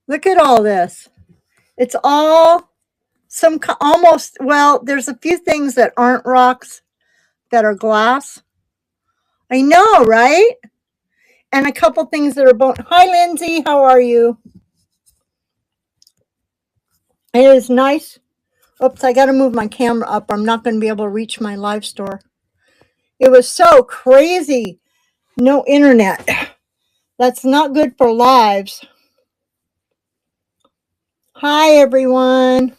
Look at all this. It's all almost, well, there's a few things that aren't rocks that are glass. I know, right? And a couple things that are bone. Hi, Lindsay. How are you? It is nice. Oops, I got to move my camera up. I'm not going to be able to reach my live store. It was so crazy. No internet. That's not good for lives. Hi, everyone.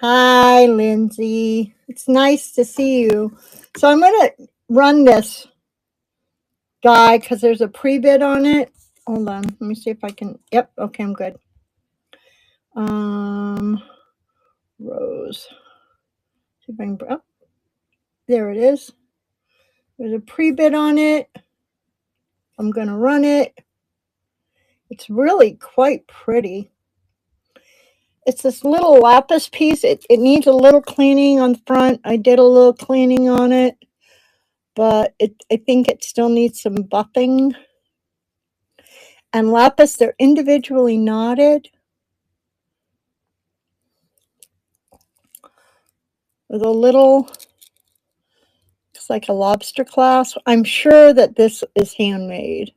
Hi, Lindsay. It's nice to see you. So I'm going to run this guy because there's a pre-bid on it. Hold on. Let me see if I can. Yep. Okay, I'm good. Rose. See if I can. Oh, there it is. There's a pre-bid on it. I'm going to run it. It's really quite pretty. It's this little lapis piece. It needs a little cleaning on the front. I did a little cleaning on it, but I think it still needs some buffing. And lapis, they're individually knotted with a little, it's like a lobster clasp. I'm sure that this is handmade.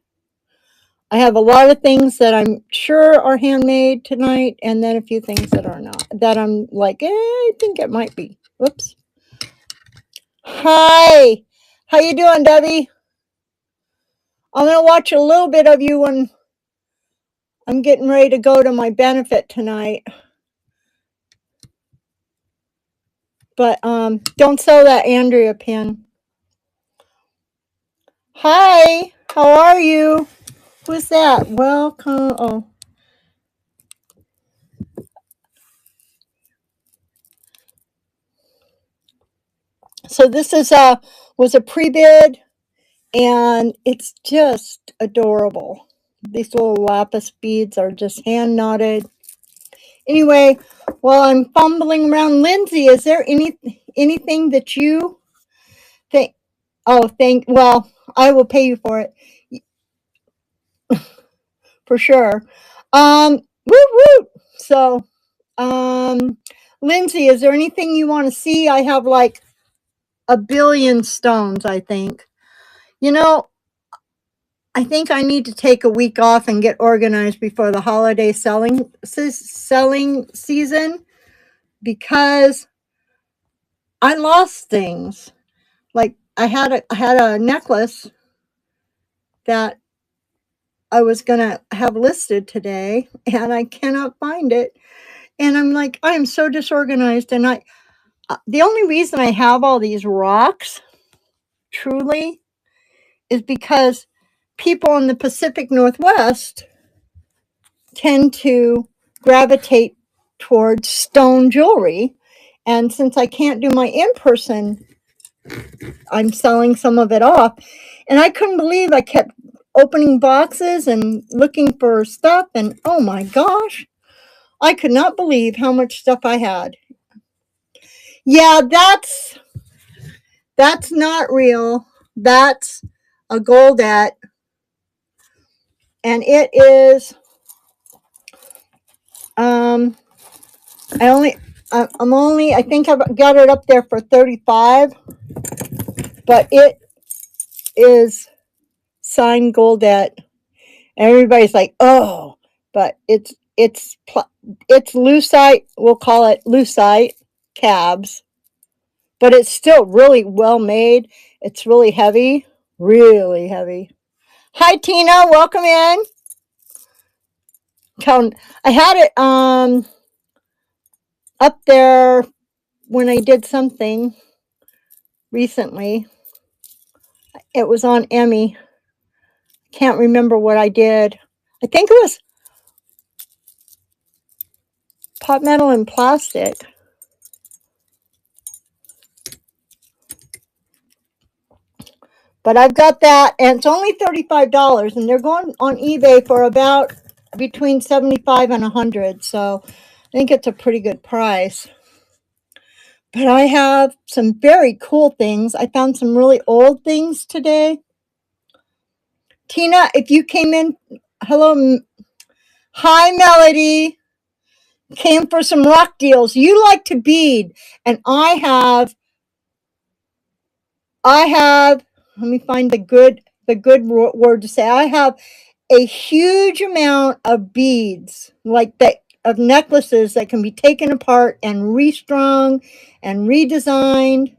I have a lot of things that I'm sure are handmade tonight, and then a few things that are not, that I'm like, I think it might be. Whoops. Hi. How you doing, Debbie? I'm going to watch a little bit of you when I'm getting ready to go to my benefit tonight. But don't sell that Andrea pin. Hi. How are you? Who's that? Welcome. Oh. So this is was a pre-bid, and it's just adorable. These little lapis beads are just hand knotted. Anyway, while I'm fumbling around, Lindsay, is there anything that you think? Oh, well, I will pay you for it for sure. Woo woo. So, Lindsay, is there anything you want to see? I have like a billion stones, I think. You know, I think I need to take a week off and get organized before the holiday selling season because I lost things. Like I had a necklace that I was gonna have listed today, and I cannot find it. And I'm like, I am so disorganized. And the only reason I have all these rocks, truly, is because people in the Pacific Northwest tend to gravitate towards stone jewelry. And since I can't do my in-person, I'm selling some of it off. And I couldn't believe I kept opening boxes and looking for stuff. And oh my gosh, I could not believe how much stuff I had. Yeah, that's not real. That's a Goldette. And it is, I think I've got it up there for 35, but it is signed Goldette. Everybody's like, oh, but it's lucite. We'll call it lucite cabs, but it's still really well made. It's really heavy, really heavy. Hi, Tina. Welcome in. I had it up there when I did something recently. It was on Emmy. Can't remember what I did. I think it was pot metal and plastic. But I've got that, and it's only $35, and they're going on eBay for about between $75 and $100. So I think it's a pretty good price. But I have some very cool things. I found some really old things today. Tina, if you came in, hello, Hi, Melody. Came for some rock deals. You like to bead, and I have, let me find the good word to say. I have a huge amount of beads, like that, of necklaces that can be taken apart and restrung and redesigned.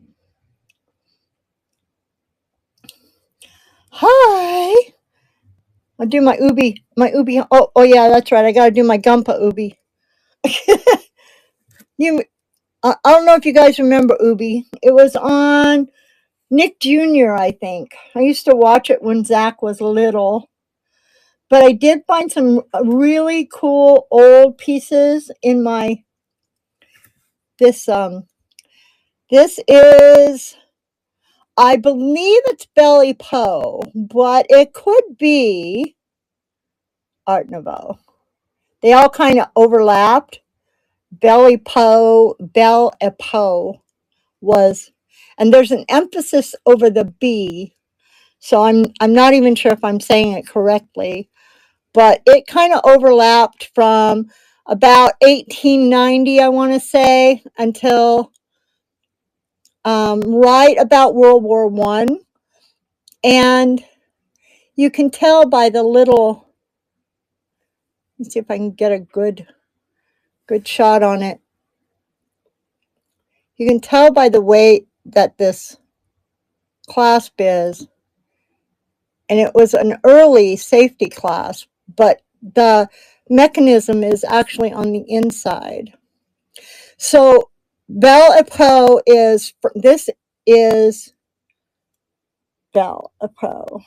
Hi. I'll do my ubi. Oh yeah, that's right. I gotta do my Gumpa ubi. you, I don't know if you guys remember Ubi. It was on Nick Jr., I think. I used to watch it when Zach was little. But I did find some really cool old pieces in my this this is, I believe it's Belly Poe, but it could be Art Nouveau. They all kind of overlapped. Belly Poe, Belle Epoux was, and there's an emphasis over the B, so I'm not even sure if I'm saying it correctly, but it kind of overlapped from about 1890, I want to say, until right about World War One, and you can tell by the little. Let's see if I can get a good shot on it. You can tell by the way that this clasp is, and it was an early safety clasp, but the mechanism is actually on the inside. So Belle Epoux this is Belle Epoux,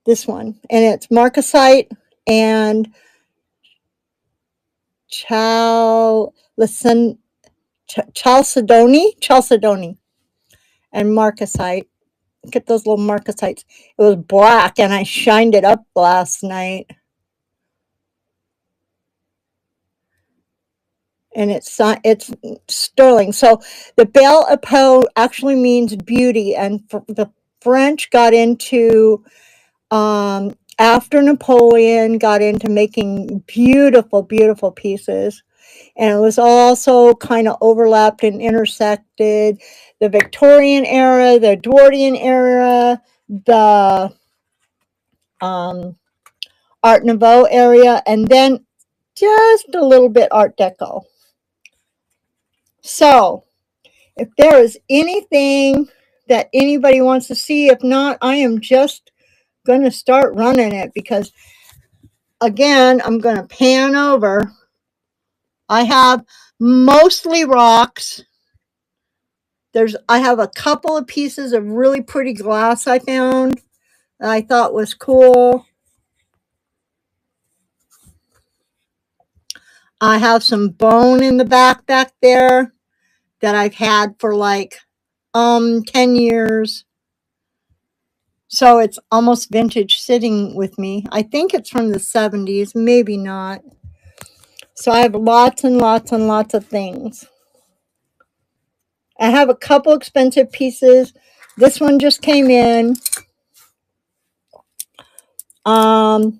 this one, and it's marcasite and chalcedony, and marcasite. Look at those little marcasites. It was black, and I shined it up last night. And it's sterling. So the Belle Epoux actually means beauty, and the French got into, after Napoleon, got into making beautiful, beautiful pieces. And it was also kind of overlapped and intersected the Victorian era, the Edwardian era, the Art Nouveau area, and then just a little bit Art Deco. So, if there is anything that anybody wants to see, if not, I am just going to start running it, because, again, I'm going to pan over. I have mostly rocks. I have a couple of pieces of really pretty glass I found that I thought was cool. I have some bone in the back there that I've had for like 10 years. So it's almost vintage sitting with me. I think it's from the 70s, maybe not. So I have lots and lots and lots of things. I have a couple expensive pieces. This one just came in. It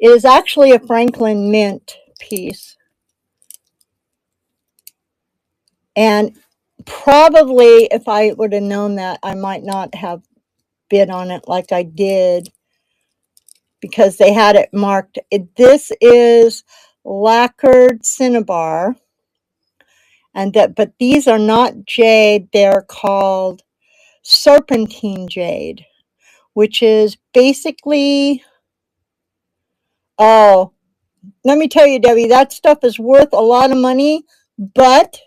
is actually a Franklin Mint piece. And probably if I would have known that, I might not have bid on it like I did, because they had it marked. This is lacquered cinnabar, but these are not jade. They're called serpentine jade, which is basically, oh, let me tell you, Debbie, that stuff is worth a lot of money, but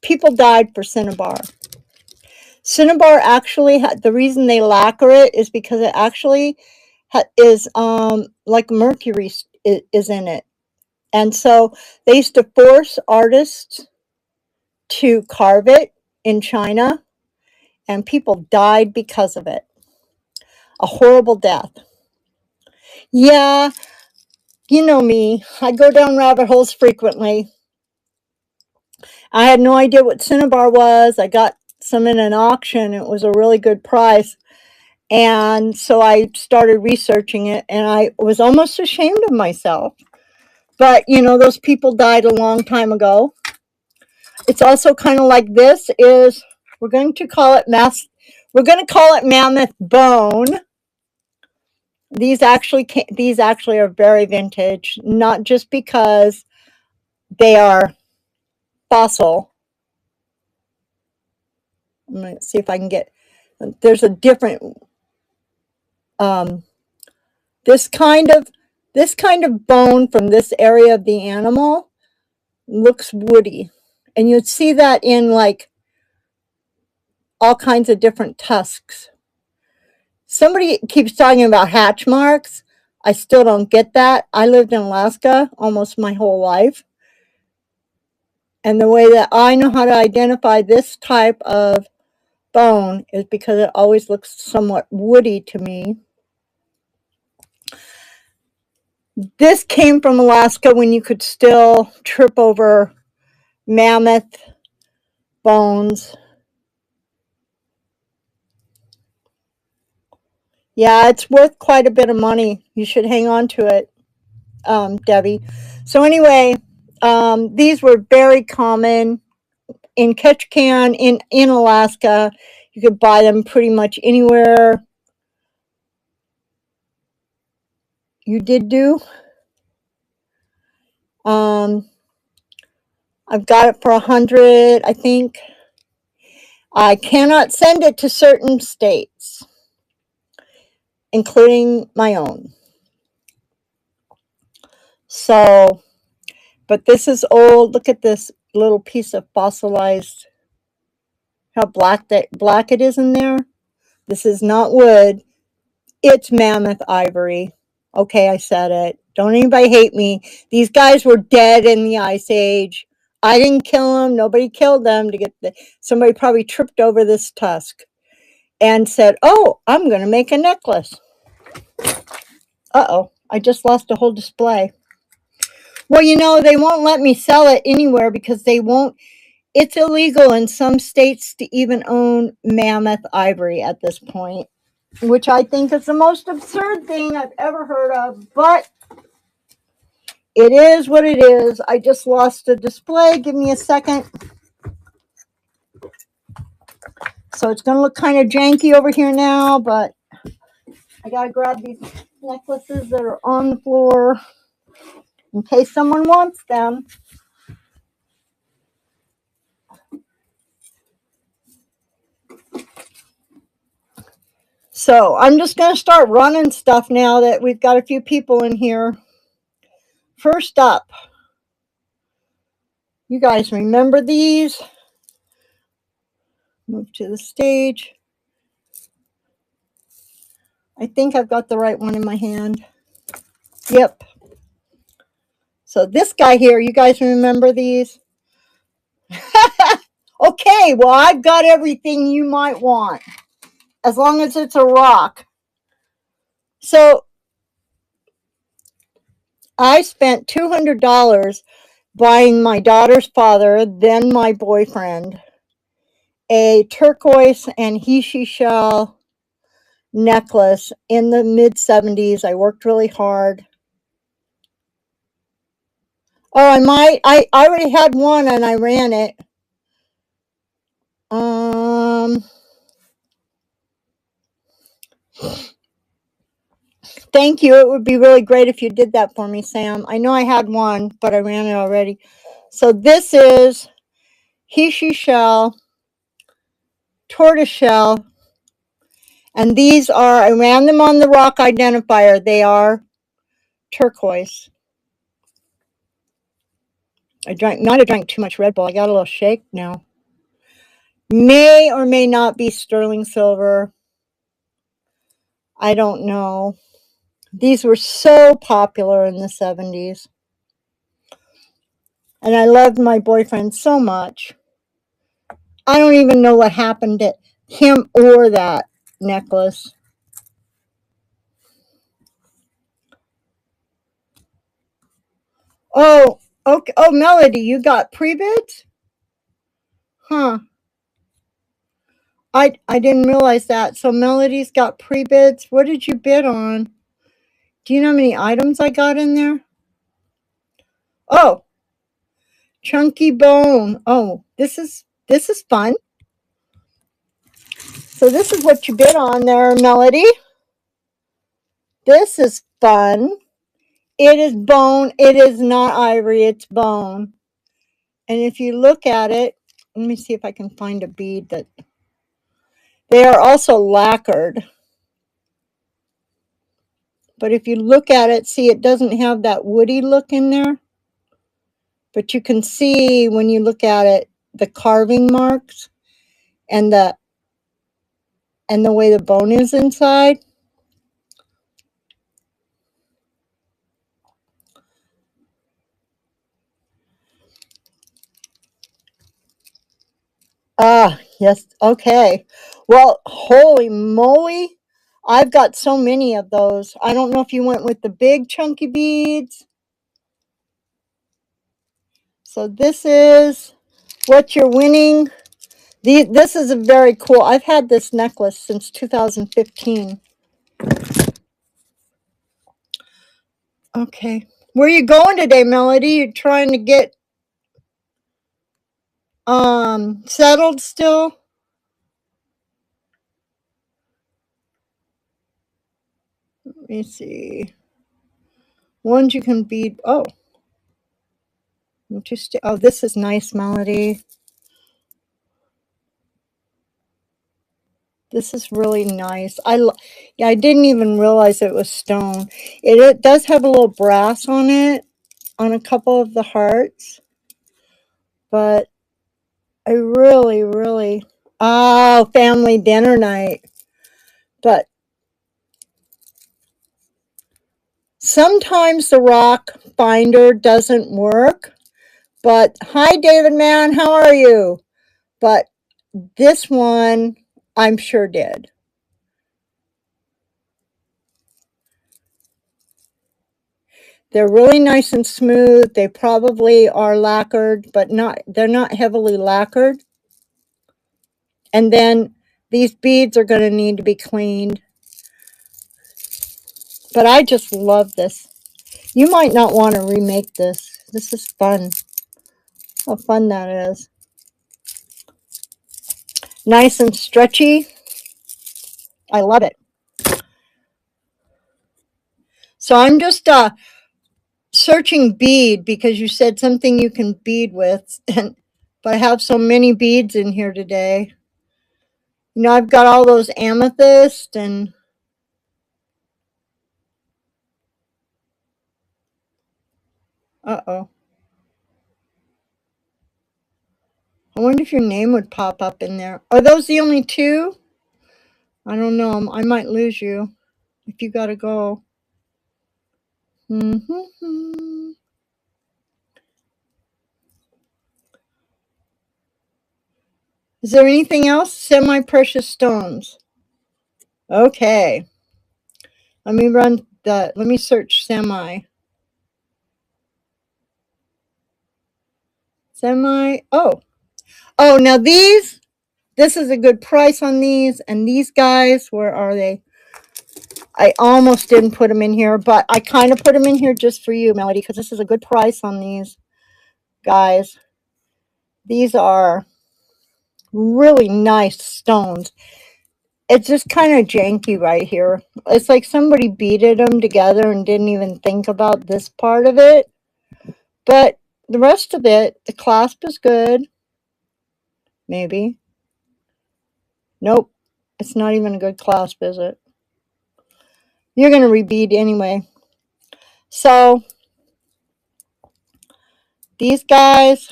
people died for cinnabar. Cinnabar actually, the reason they lacquer it is because it actually is like mercury is in it. And so they used to force artists to carve it in China, and people died because of it. A horrible death. Yeah, you know me. I go down rabbit holes frequently. I had no idea what cinnabar was. I got some in an auction. It was a really good price. And so I started researching it, and I was almost ashamed of myself. But, you know, those people died a long time ago. It's also kind of like this is, we're going to call it mammoth bone. These actually are very vintage, not just because they are fossil. I'm going to see if I can get, there's a different, this kind of bone from this area of the animal looks woody. And you'd see that in like all kinds of different tusks. Somebody keeps talking about hatch marks. I still don't get that. I lived in Alaska almost my whole life. And the way that I know how to identify this type of bone is because it always looks somewhat woody to me. This came from Alaska when you could still trip over mammoth bones. Yeah, it's worth quite a bit of money. You should hang on to it, Debbie. So anyway, these were very common in Ketchikan in Alaska. You could buy them pretty much anywhere you did do. I've got it for 100, I think. I cannot send it to certain states, including my own. So, but this is old. Look at this little piece of fossilized, how black it is in there. This is not wood. It's mammoth ivory. Okay, I said it. Don't anybody hate me. These guys were dead in the Ice Age. I didn't kill them. Nobody killed them to get somebody probably tripped over this tusk and said, "Oh, I'm going to make a necklace." Uh-oh, I just lost a whole display. Well, you know, they won't let me sell it anywhere because they won't. It's illegal in some states to even own mammoth ivory at this point, which I think is the most absurd thing I've ever heard of, but it is what it is. I just lost a display. Give me a second. So it's going to look kind of janky over here now, but I got to grab these necklaces that are on the floor in case someone wants them. So I'm just going to start running stuff now that we've got a few people in here. First up, you guys remember these? Move to the stage. I think I've got the right one in my hand. Yep. So this guy here, you guys remember these? Okay, well, I've got everything you might want, as long as it's a rock. So I spent $200 buying my daughter's father, then my boyfriend, a turquoise and Hishi shell necklace in the mid-70s. I worked really hard. Oh, I already had one and I ran it. Thank you. It would be really great if you did that for me, Sam. I know I had one, but I ran it already. So this is Hishi shell, tortoise shell, and these are, I ran them on the rock identifier. They are turquoise. Might have drank too much Red Bull. I got a little shake now. May or may not be sterling silver. I don't know. These were so popular in the 70s. And I loved my boyfriend so much. I don't even know what happened to him or that necklace. Oh, okay. Oh, Melody, you got pre-bids? Huh. I didn't realize that. So Melody's got pre-bids. What did you bid on? Do you know how many items I got in there? Oh, chunky bone. Oh, this is fun. So this is what you bid on there, Melody. This is fun. It is bone. It is not ivory. It's bone. And if you look at it, let me see if I can find a bead that they are also lacquered. But if you look at it, see, it doesn't have that woody look in there. But you can see when you look at it, the carving marks and the way the bone is inside. Ah, yes. Okay. Well, holy moly. I've got so many of those. I don't know if you went with the big chunky beads. So this is what you're winning. This is a very cool. I've had this necklace since 2015. Okay. Where are you going today, Melody? You trying to get settled still? Let me see. Ones you can bead. Oh. Interesting. Oh, this is nice, Melody. This is really nice. Yeah, I didn't even realize it was stone. It does have a little brass on it, on a couple of the hearts. But I really, really... Oh, family dinner night. But sometimes the rock finder doesn't work. But hi, David Mann, how are you? But this one, I'm sure did. They're really nice and smooth. They probably are lacquered, but they're not heavily lacquered. And then these beads are going to need to be cleaned. But I just love this. You might not want to remake this. This is fun. How fun that is. Nice and stretchy. I love it. So I'm just searching bead because you said something you can bead with. But I have so many beads in here today. You know, I've got all those amethyst and... Uh-oh. I wonder if your name would pop up in there. Are those the only two? I don't know. I might lose you if you got to go. Mm-hmm. Is there anything else? Semi-precious stones. Okay. Let me search semi. Oh. Oh, now this is a good price on these. And these guys, where are they? I almost didn't put them in here, but I kind of put them in here just for you, Melody, because this is a good price on these guys. These are really nice stones. It's just kind of janky right here. It's like somebody beaded them together and didn't even think about this part of it. But the rest of it, the clasp is good. Maybe. Nope. It's not even a good clasp, is it? You're going to rebead anyway. So these guys,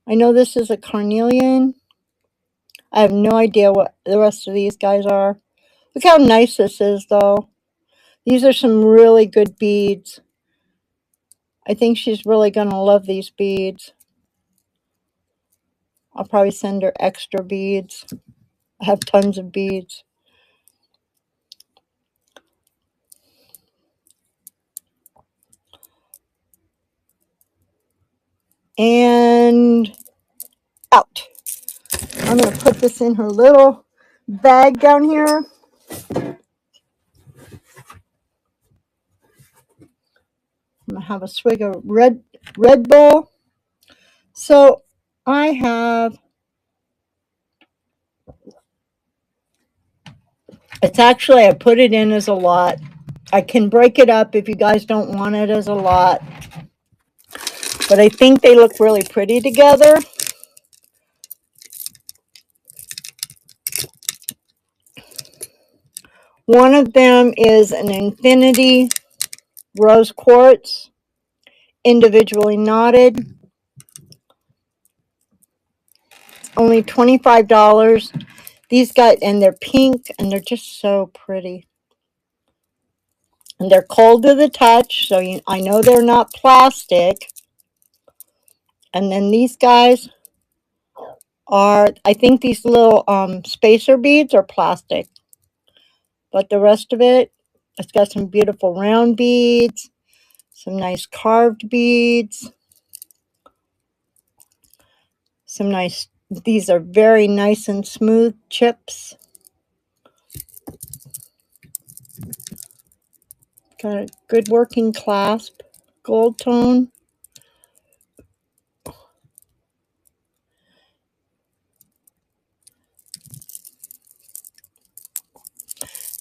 I know this is a carnelian. I have no idea what the rest of these guys are. Look how nice this is, though. These are some really good beads. I think she's really going to love these beads. I'll probably send her extra beads. I have tons of beads. And out. I'm going to put this in her little bag down here. I'm going to have a swig of Red Bull. So I have, it's actually, I put it in as a lot. I can break it up if you guys don't want it as a lot. But I think they look really pretty together. One of them is an Infinity Rose Quartz, individually knotted. Only $25. These guys, and they're pink, and they're just so pretty. And they're cold to the touch, so I know they're not plastic. And then these guys are, I think these little spacer beads are plastic. But the rest of it, it's got some beautiful round beads, some nice carved beads, some nice, these are very nice and smooth chips. Got a good working clasp, gold tone.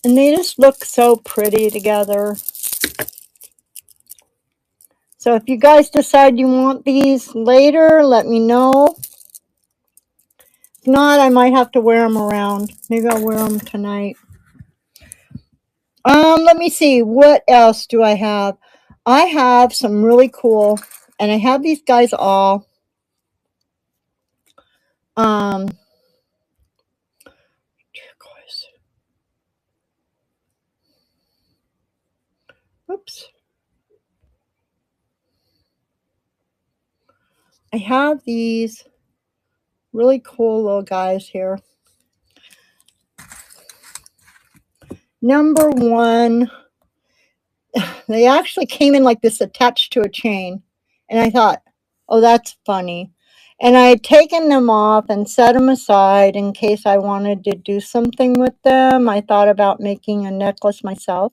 And they just look so pretty together. So if you guys decide you want these later, let me know. If not, I might have to wear them around. Maybe I'll wear them tonight. Let me see. What else do I have? I have some really cool, and I have these guys all. Oops. I have these really cool little guys here. Number one, they actually came in like this attached to a chain. And I thought, oh, that's funny. And I had taken them off and set them aside in case I wanted to do something with them. I thought about making a necklace myself.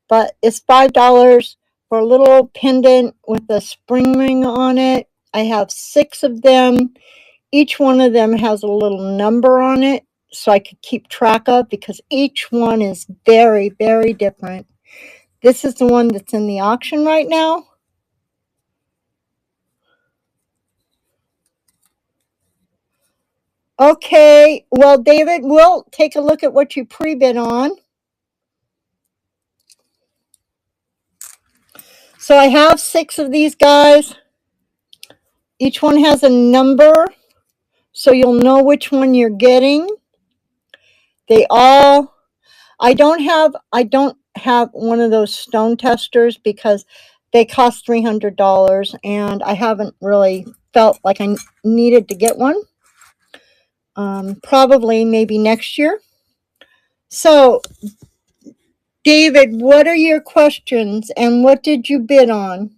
But it's $5 for a little pendant with a spring ring on it. I have 6 of them. Each one of them has a little number on it so I could keep track of, because each one is very, very different. This is the one that's in the auction right now. Okay, well, David, we'll take a look at what you pre-bid on. So I have 6 of these guys. Each one has a number, so you'll know which one you're getting. They all, I don't have one of those stone testers because they cost $300, and I haven't really felt like I needed to get one. Probably maybe next year. So, David, what are your questions, and what did you bid on?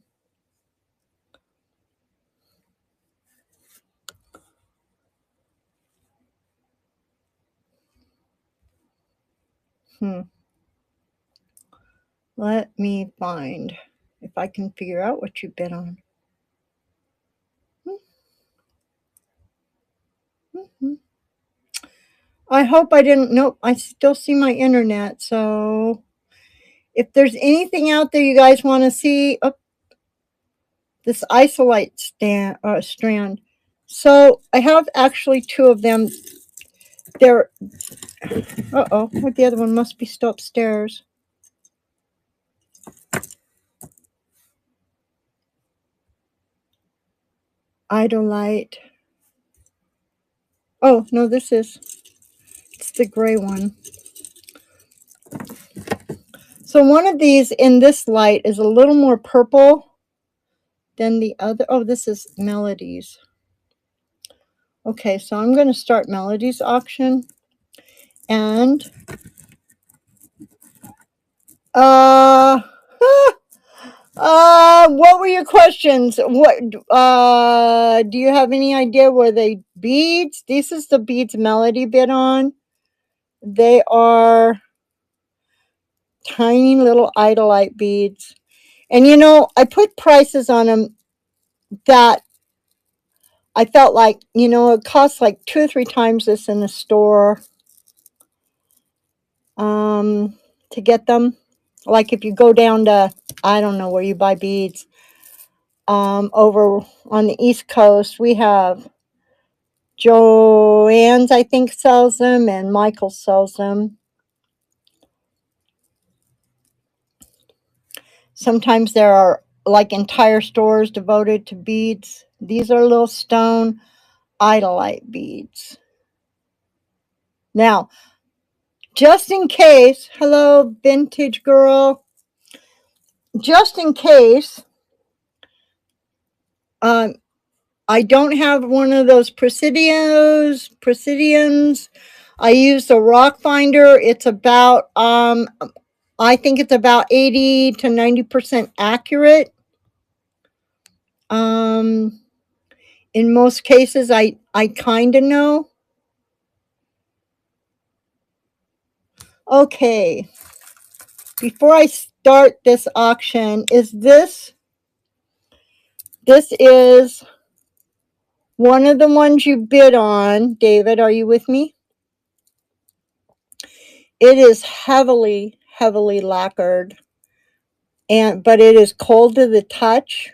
Let me find if I can figure out what you bid on. I hope I didn't. Nope, I still see my internet. So if there's anything out there you guys want to see, this isolite strand. So I have actually 2 of them. They're, the other one must be still upstairs. Idolite. Oh, no, it's the gray one. So one of these in this light is a little more purple than the other. Oh, this is Melodies. Okay, so I'm going to start Melodies auction. And What were your questions? What do you have any idea where they beads? This is the beads Melody bid on. They are tiny little Idolite beads. And you know, I put prices on them that I felt like, you know, it costs like 2 or 3 times this in the store to get them. Like if you go down to, I don't know where you buy beads, over on the East Coast, we have Joann's, I think, sells them, and Michael sells them. Sometimes there are like entire stores devoted to beads. These are little stone Idolite beads. Now, just in case, hello, vintage girl, just in case, I don't have one of those Presidians. I use the Rock Finder. It's about, I think it's about 80 to 90% accurate. In most cases, I kind of know. Okay. Before I start this auction, this is one of the ones you bid on. David, are you with me? It is heavily, heavily lacquered, but it is cold to the touch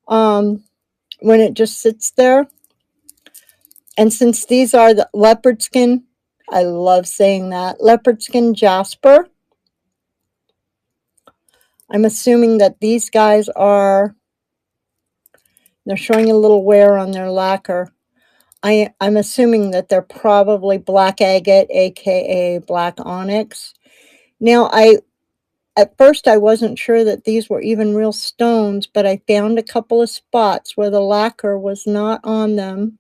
when it just sits there. And since these are the leopard skin, I love saying that, leopard skin jasper, I'm assuming that these guys they're showing a little wear on their lacquer. I'm assuming that they're probably black agate, aka black onyx. Now, at first I wasn't sure that these were even real stones, but I found a couple of spots where the lacquer was not on them.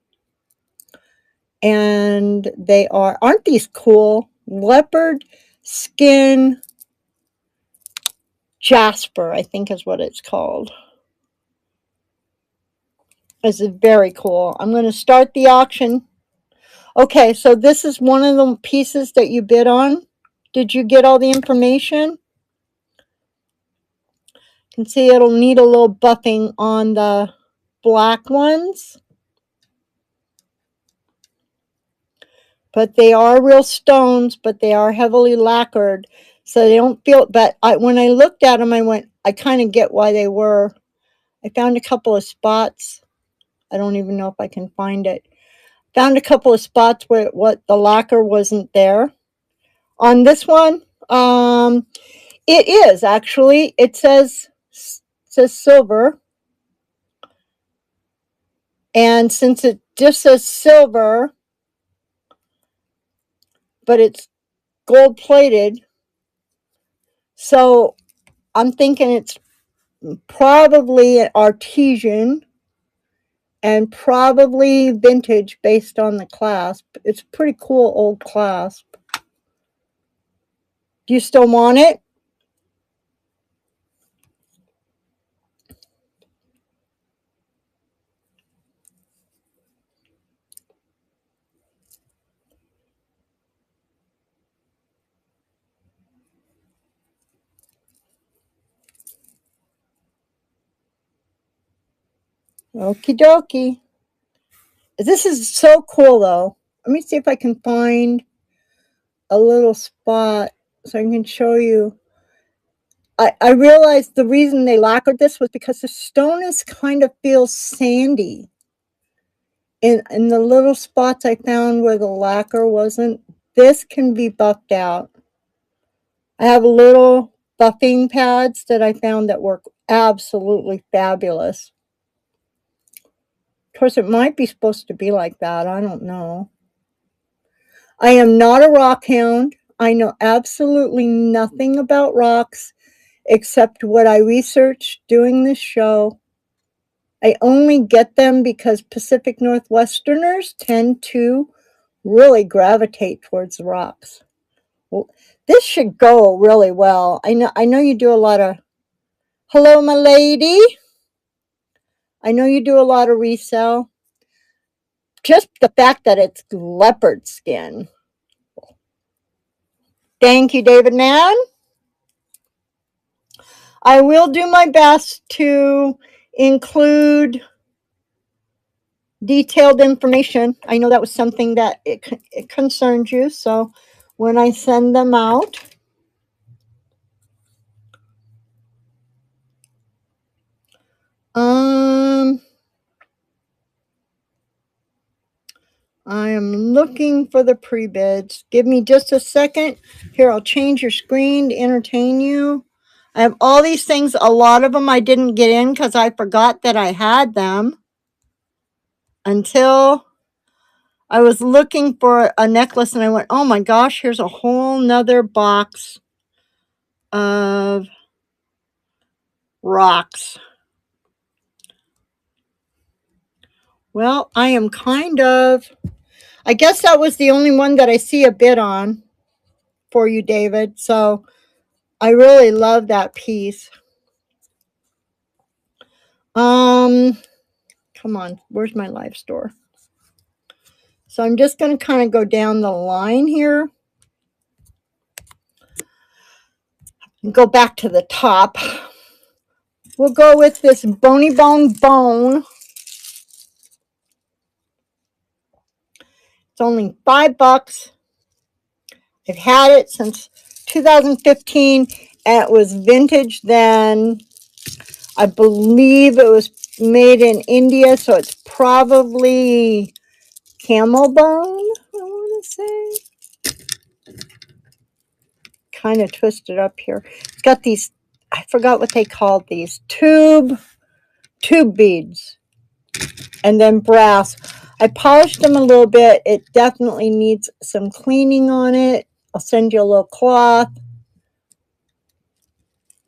And they aren't these cool? Leopard skin jasper, I think is what it's called. This is very cool. I'm going to start the auction. Okay, so this is one of the pieces that you bid on. Did you get all the information? You can see it'll need a little buffing on the black ones. But they are real stones, but they are heavily lacquered. So they don't feel, but when I looked at them, I kind of get why they were. I found a couple of spots. I don't even know if I can find it. Found a couple of spots where the lacquer wasn't there. On this one, it is actually. It says silver, and since it just says silver, but it's gold plated, so I'm thinking it's probably an artesian and probably vintage based on the clasp. It's a pretty cool old clasp. Do you still want it? Okie dokie. This is so cool though. Let me see if I can find a little spot so I can show you. I realized the reason they lacquered this was because the stone is kind of feels sandy. In the little spots I found where the lacquer wasn't, this can be buffed out. I have little buffing pads that I found that work absolutely fabulous. Of course, it might be supposed to be like that. I don't know. I am not a rock hound. I know absolutely nothing about rocks except what I researched doing this show. I only get them because Pacific Northwesterners tend to really gravitate towards the rocks. Well, this should go really well. I know you do a lot of Hello, my lady. I know you do a lot of resale. Just the fact that it's leopard skin. Thank you, David Mann. I will do my best to include detailed information. I know that was something that it concerned you. So when I send them out, I am looking for the pre-bids. Give me just a second. Here, I'll change your screen to entertain you. I have all these things. A lot of them I didn't get in because I forgot that I had them until I was looking for a necklace and I went, oh my gosh, here's a whole nother box of rocks. Well, I am I guess that was the only one that I see a bid on for you, David. So I really love that piece. Come on, where's my live store? So I'm just going to kind of go down the line here and go back to the top. We'll go with this Bony Bone Bone. It's only $5. I've had it since 2015, and it was vintage then. I believe it was made in India, so it's probably camel bone, I want to say. Kind of twisted up here. It's got these, I forgot what they called these, tube beads, and then brass. I polished them a little bit. It definitely needs some cleaning on it. I'll send you a little cloth.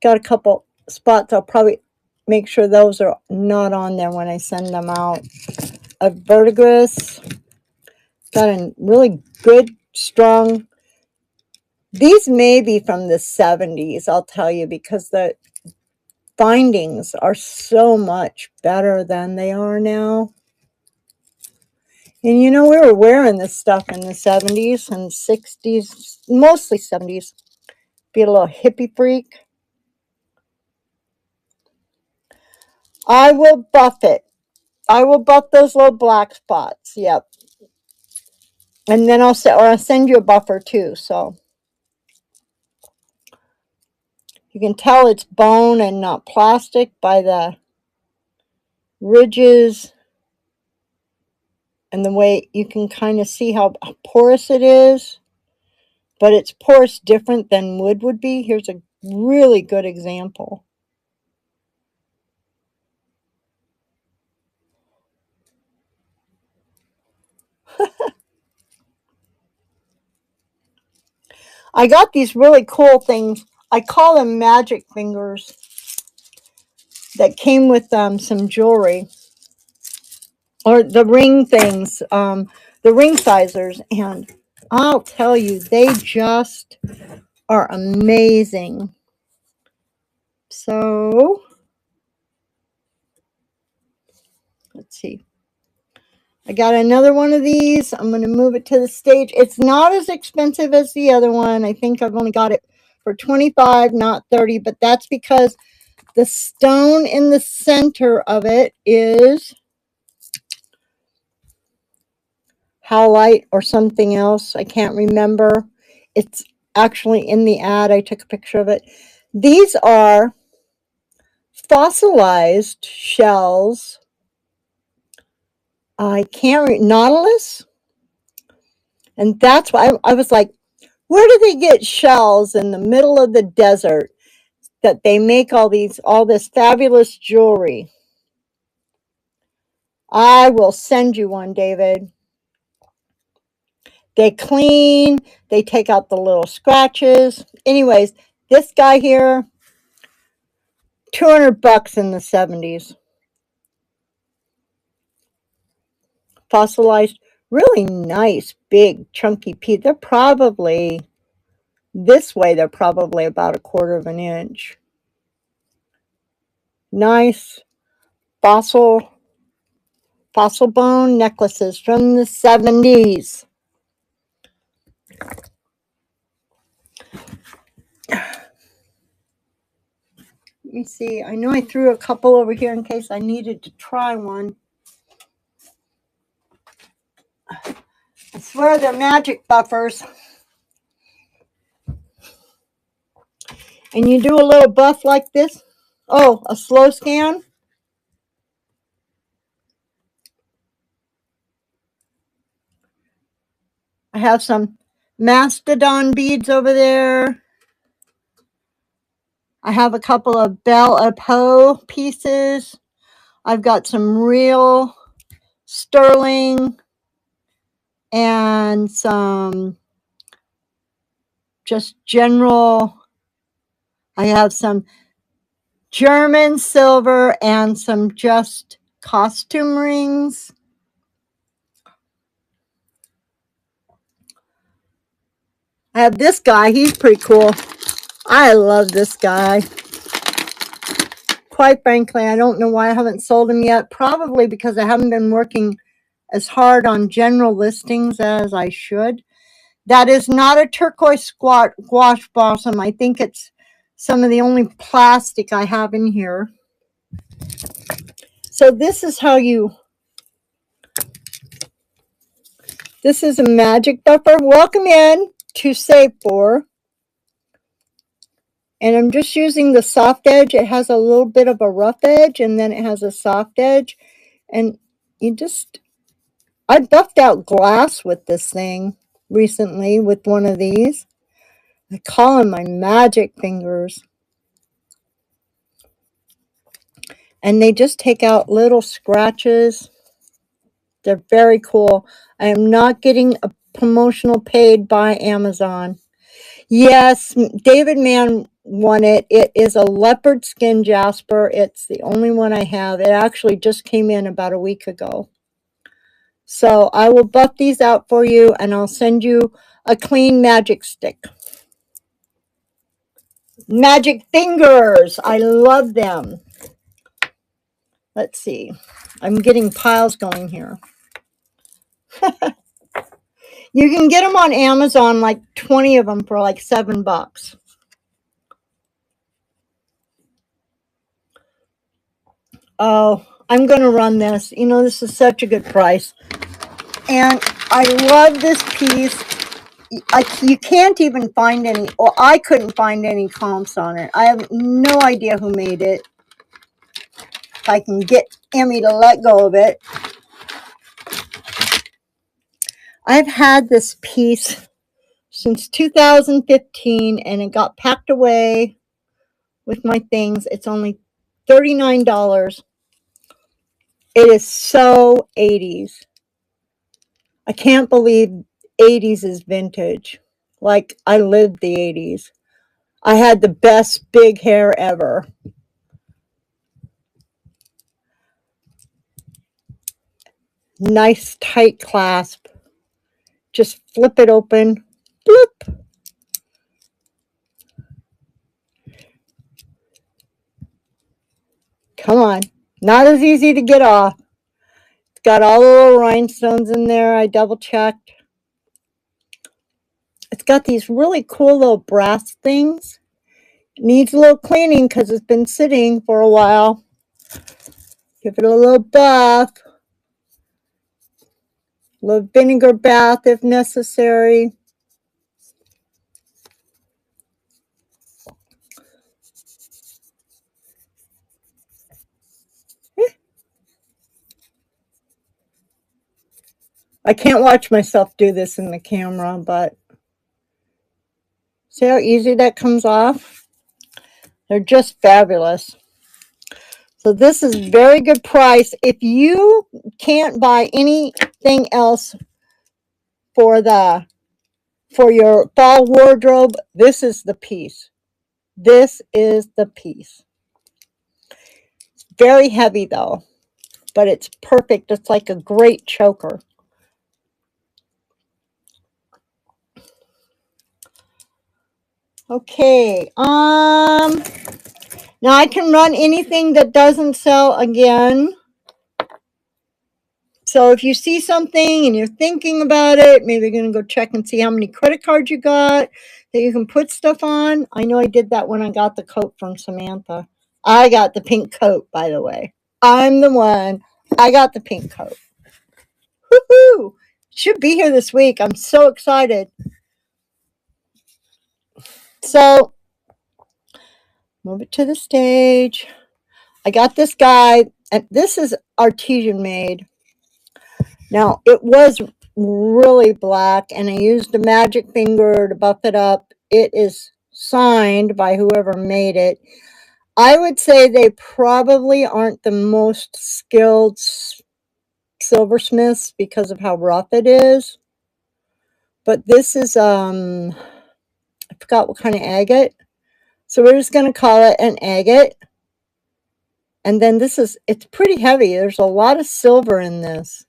Got a couple spots. I'll probably make sure those are not on there when I send them out. A verdigris. Got a really good, strong. These may be from the 70s, I'll tell you, because the findings are so much better than they are now. And you know, we were wearing this stuff in the 70s and 60s, mostly 70s. Be a little hippie freak. I will buff it. I will buff those little black spots. Yep. And then I'll send you a buffer too. So you can tell it's bone and not plastic by the ridges and the way you can kind of see how porous it is. But it's porous different than wood would be. Here's a really good example. I got these really cool things. I call them magic fingers that came with some jewelry. Or the ring things, the ring sizers. And I'll tell you, they just are amazing. So, let's see. I got another one of these. I'm going to move it to the stage. It's not as expensive as the other one. I think I've only got it for $25, not $30, but that's because the stone in the center of it is howlite or something else. I can't remember. It's actually in the ad. I took a picture of it. These are fossilized shells. I can't read Nautilus. And that's why I was like, where do they get shells in the middle of the desert that they make all this fabulous jewelry? I will send you one, David. They clean, they take out the little scratches. Anyways, this guy here, $200 in the 70s. Fossilized, really nice, big, chunky piece. They're probably, this way, they're probably about 1/4 of an inch. Nice fossil bone necklaces from the 70s. Let me see. I know I threw a couple over here in case I needed to try one. I swear they're magic buffers. And you do a little buff like this. Oh, a slow scan. I have some mastodon beads over there. I have a couple of Belle of Peau pieces. I've got some real sterling and some just general. I have some German silver and some just costume rings. I have this guy. He's pretty cool. I love this guy. Quite frankly, I don't know why I haven't sold him yet. Probably because I haven't been working as hard on general listings as I should. That is not a turquoise gouache blossom. I think it's some of the only plastic I have in here. So this is how you... This is a magic buffer. Welcome in to Save For. And I'm just using the soft edge. It has a little bit of a rough edge, and then it has a soft edge. And you just... I buffed out glass with this thing recently with one of these. I call them my magic fingers. And they just take out little scratches. They're very cool. I am not getting a promotional paid by Amazon. Yes, David Mann won it. It is a leopard skin jasper. It's the only one I have. It actually just came in about a week ago. So I will buff these out for you, and I'll send you a clean magic stick. Magic fingers. I love them. Let's see. I'm getting piles going here. You can get them on Amazon, like 20 of them for like $7. Oh, I'm going to run this. You know, this is such a good price. And I love this piece. You can't even find any, or I couldn't find any comps on it. I have no idea who made it. If I can get Emmy to let go of it. I've had this piece since 2015, and it got packed away with my things. It's only $39. It is so 80s. I can't believe 80s is vintage. Like, I lived the 80s. I had the best big hair ever. Nice tight clasp. Just flip it open. Bloop. Come on. Not as easy to get off. It's got all the little rhinestones in there. I double checked. It's got these really cool little brass things. It needs a little cleaning because it's been sitting for a while. Give it a little buff. A little vinegar bath if necessary. I can't watch myself do this in the camera, but see how easy that comes off? They're just fabulous. So this is very good price. If you can't buy anything else for your fall wardrobe, this is the piece. This is the piece. It's very heavy though, but it's perfect. It's like a great choker. Okay, Now I can run anything that doesn't sell again. So if you see something and you're thinking about it, maybe you're going to go check and see how many credit cards you got that you can put stuff on. I know I did that when I got the coat from Samantha. I got the pink coat, by the way. I'm the one. I got the pink coat. Woohoo! Should be here this week. I'm so excited. So, move it to the stage. I got this guy, and this is artesian made. Now, it was really black, and I used a magic finger to buff it up. It is signed by whoever made it. I would say they probably aren't the most skilled silversmiths because of how rough it is. But this is, I forgot what kind of agate. So we're just going to call it an agate. And then it's pretty heavy. There's a lot of silver in this.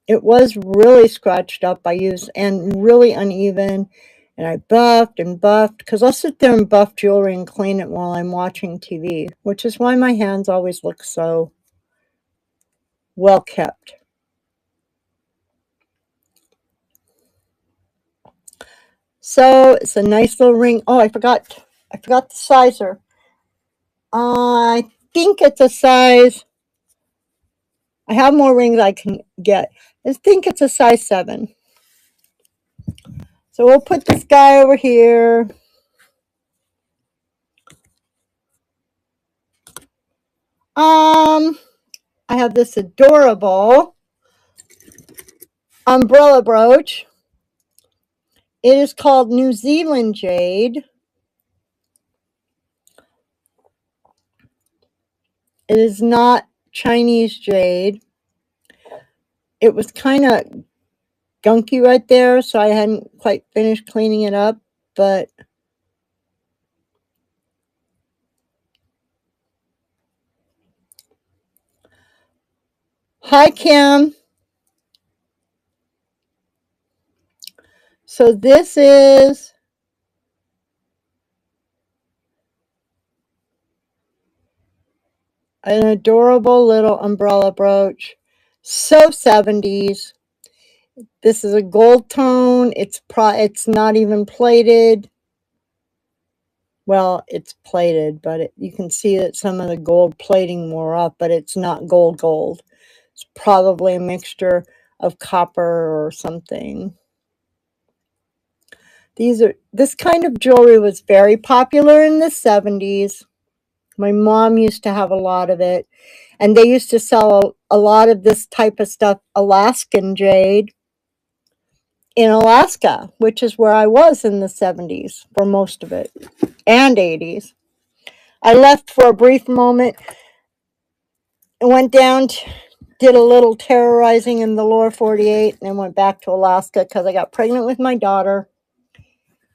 It was really scratched up by use and really uneven. And I buffed and buffed because I'll sit there and buff jewelry and clean it while I'm watching TV, which is why my hands always look so well kept. So it's a nice little ring. Oh, I forgot the sizer. I think it's a size. I have more rings I can get. I think it's a size 7. So we'll put this guy over here. I have this adorable umbrella brooch. It is called New Zealand jade. It is not Chinese jade. It was kind of gunky right there, so I hadn't quite finished cleaning it up, but hi, Kim. So this is an adorable little umbrella brooch. So 70s. This is a gold tone. It's not even plated. Well, it's plated, but you can see that some of the gold plating wore off, but it's not gold. It's probably a mixture of copper or something. This kind of jewelry was very popular in the 70s. My mom used to have a lot of it, and they used to sell a lot of this type of stuff, Alaskan jade, in Alaska, which is where I was in the 70s for most of it, and 80s. I left for a brief moment and went down, did a little terrorizing in the lower 48, and then went back to Alaska because I got pregnant with my daughter,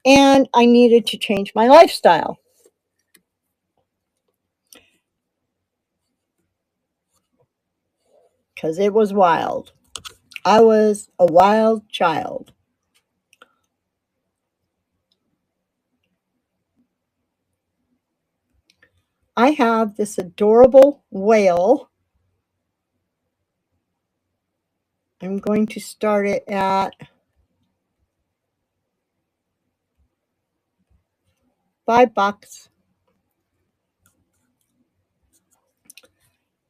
and I needed to change my lifestyle. Because it was wild. I was a wild child. I have this adorable whale. I'm going to start it at $5.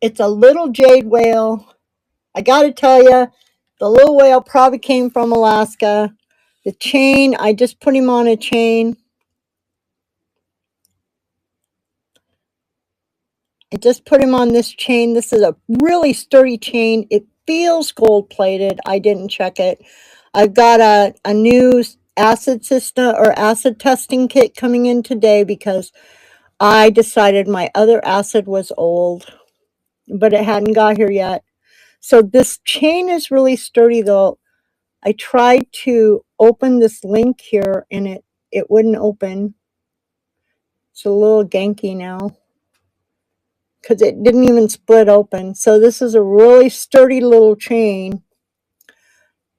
It's a little jade whale. I gotta tell you, the little whale probably came from Alaska. The chain, I just put him on a chain. I just put him on this chain. This is a really sturdy chain. It feels gold plated. I didn't check it. I've got a new acid system or acid testing kit coming in today because I decided my other acid was old, but it hadn't got here yet. So this chain is really sturdy though. I tried to open this link here and it wouldn't open. It's a little ganky now because it didn't even split open. So this is a really sturdy little chain.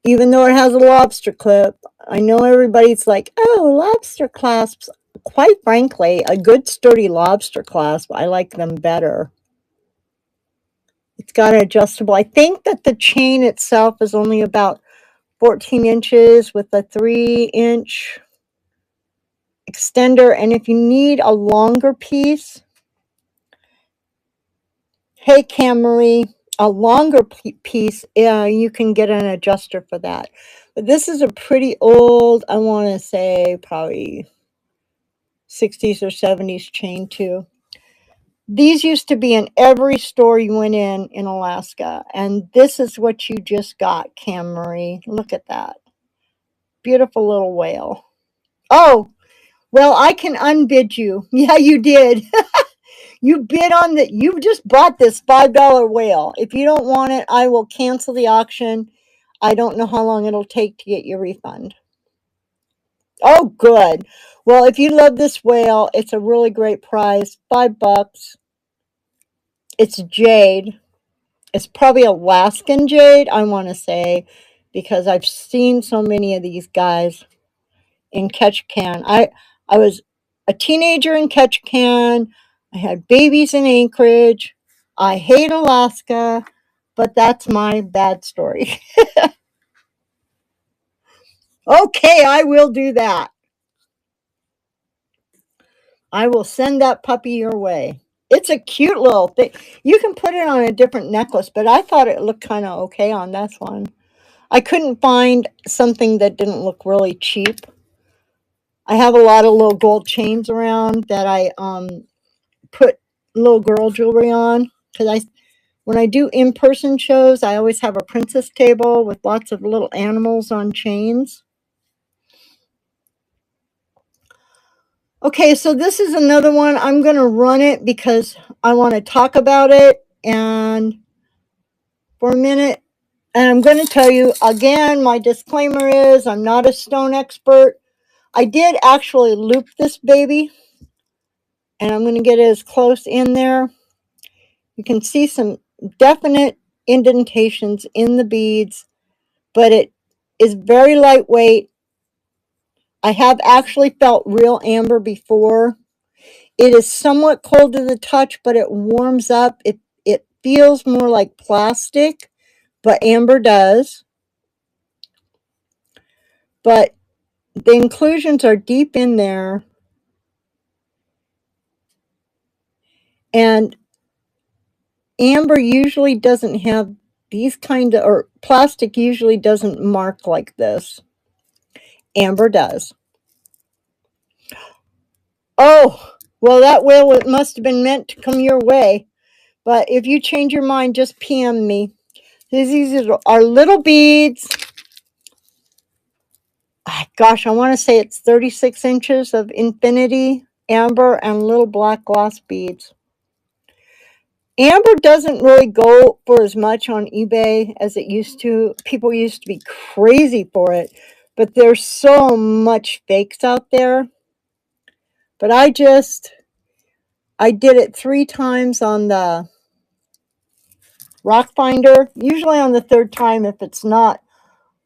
Even though it has a lobster clip, I know everybody's like, oh, lobster clasps. quite frankly, a good sturdy lobster clasp, I like them better. It's got an adjustable. I think that the chain itself is only about 14 inches with a 3-inch extender. And if you need a longer piece, hey, Camry, a longer piece, you can get an adjuster for that. But this is a pretty old, I want to say probably 60s or 70s chain too. These used to be in every store you went in Alaska. And this is what you just got, Camry. Look at that. Beautiful little whale. Oh, well, I can unbid you. Yeah, you did. You bid on that. You just bought this $5 whale. If you don't want it, I will cancel the auction. I don't know how long it'll take to get your refund. Oh, good. Well, if you love this whale, it's a really great price. $5. It's jade. It's probably Alaskan jade, I want to say, because I've seen so many of these guys in Ketchikan. I was a teenager in Ketchikan. I had babies in Anchorage. I hate Alaska, but that's my bad story. Okay, I will do that. I will send that puppy your way. It's a cute little thing. You can put it on a different necklace, but I thought it looked kind of okay on this one. I couldn't find something that didn't look really cheap. I have a lot of little gold chains around that I put little girl jewelry on because when I do in-person shows, I always have a princess table with lots of little animals on chains. Okay, so this is another one. I'm going to run it because I want to talk about it and for a minute. And I'm going to tell you again, my disclaimer is I'm not a stone expert. I did actually loop this baby, and I'm going to get it as close in there. You can see some definite indentations in the beads, but it is very lightweight. I have actually felt real amber before. It is somewhat cold to the touch, but it warms up. It feels more like plastic, but amber does. But the inclusions are deep in there. And amber usually doesn't have these kind of, or plastic usually doesn't mark like this. Amber does. Oh, well, that whale must have been meant to come your way. But if you change your mind, just PM me. These are little beads. Gosh, I want to say it's 36 inches of infinity amber and little black gloss beads. Amber doesn't really go for as much on eBay as it used to. People used to be crazy for it, but there's so much fakes out there. But I did it 3 times on the Rock Finder. Usually on the 3rd time, if it's not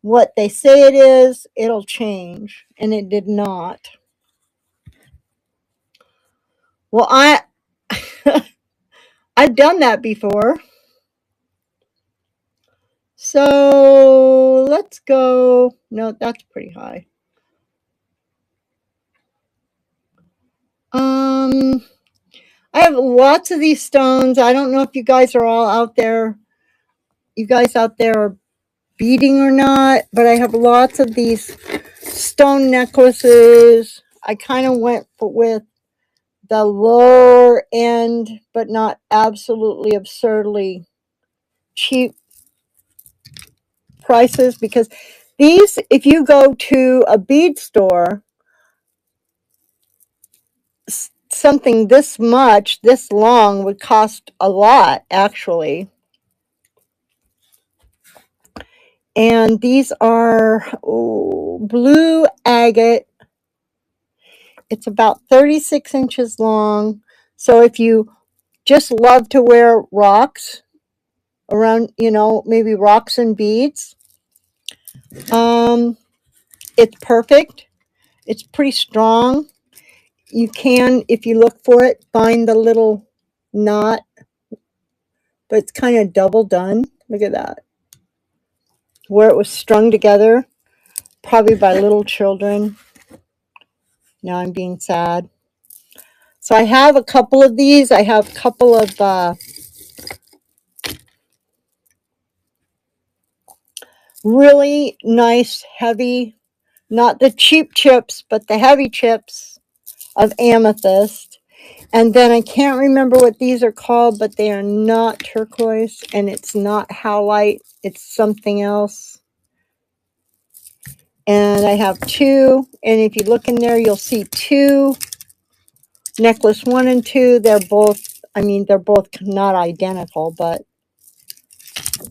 what they say it is, it'll change. And it did not. Well, I've done that before. So let's go. No, that's pretty high. I have lots of these stones. I don't know if you guys are all out there. You guys out there are beading or not, but I have lots of these stone necklaces. I kind of went with the lower end, but not absolutely absurdly cheap prices, because these, if you go to a bead store, something this much, this long, would cost a lot, actually. And these are blue agate. It's about 36 inches long. So if you just love to wear rocks around, maybe rocks and beads, it's perfect. It's pretty strong. you can, if you look for it, find the little knot, but it's kind of double done. Look at that. Where it was strung together, probably by little children. Now I'm being sad. So I have a couple of these. I have a couple of really nice, heavy, not the cheap chips, but the heavy chips of amethyst. And then I can't remember what these are called, but they are not turquoise, and it's not howlite. It's something else. And I have two, and if you look in there, you'll see two. Necklace 1 and 2, they're both, I mean, they're both not identical, but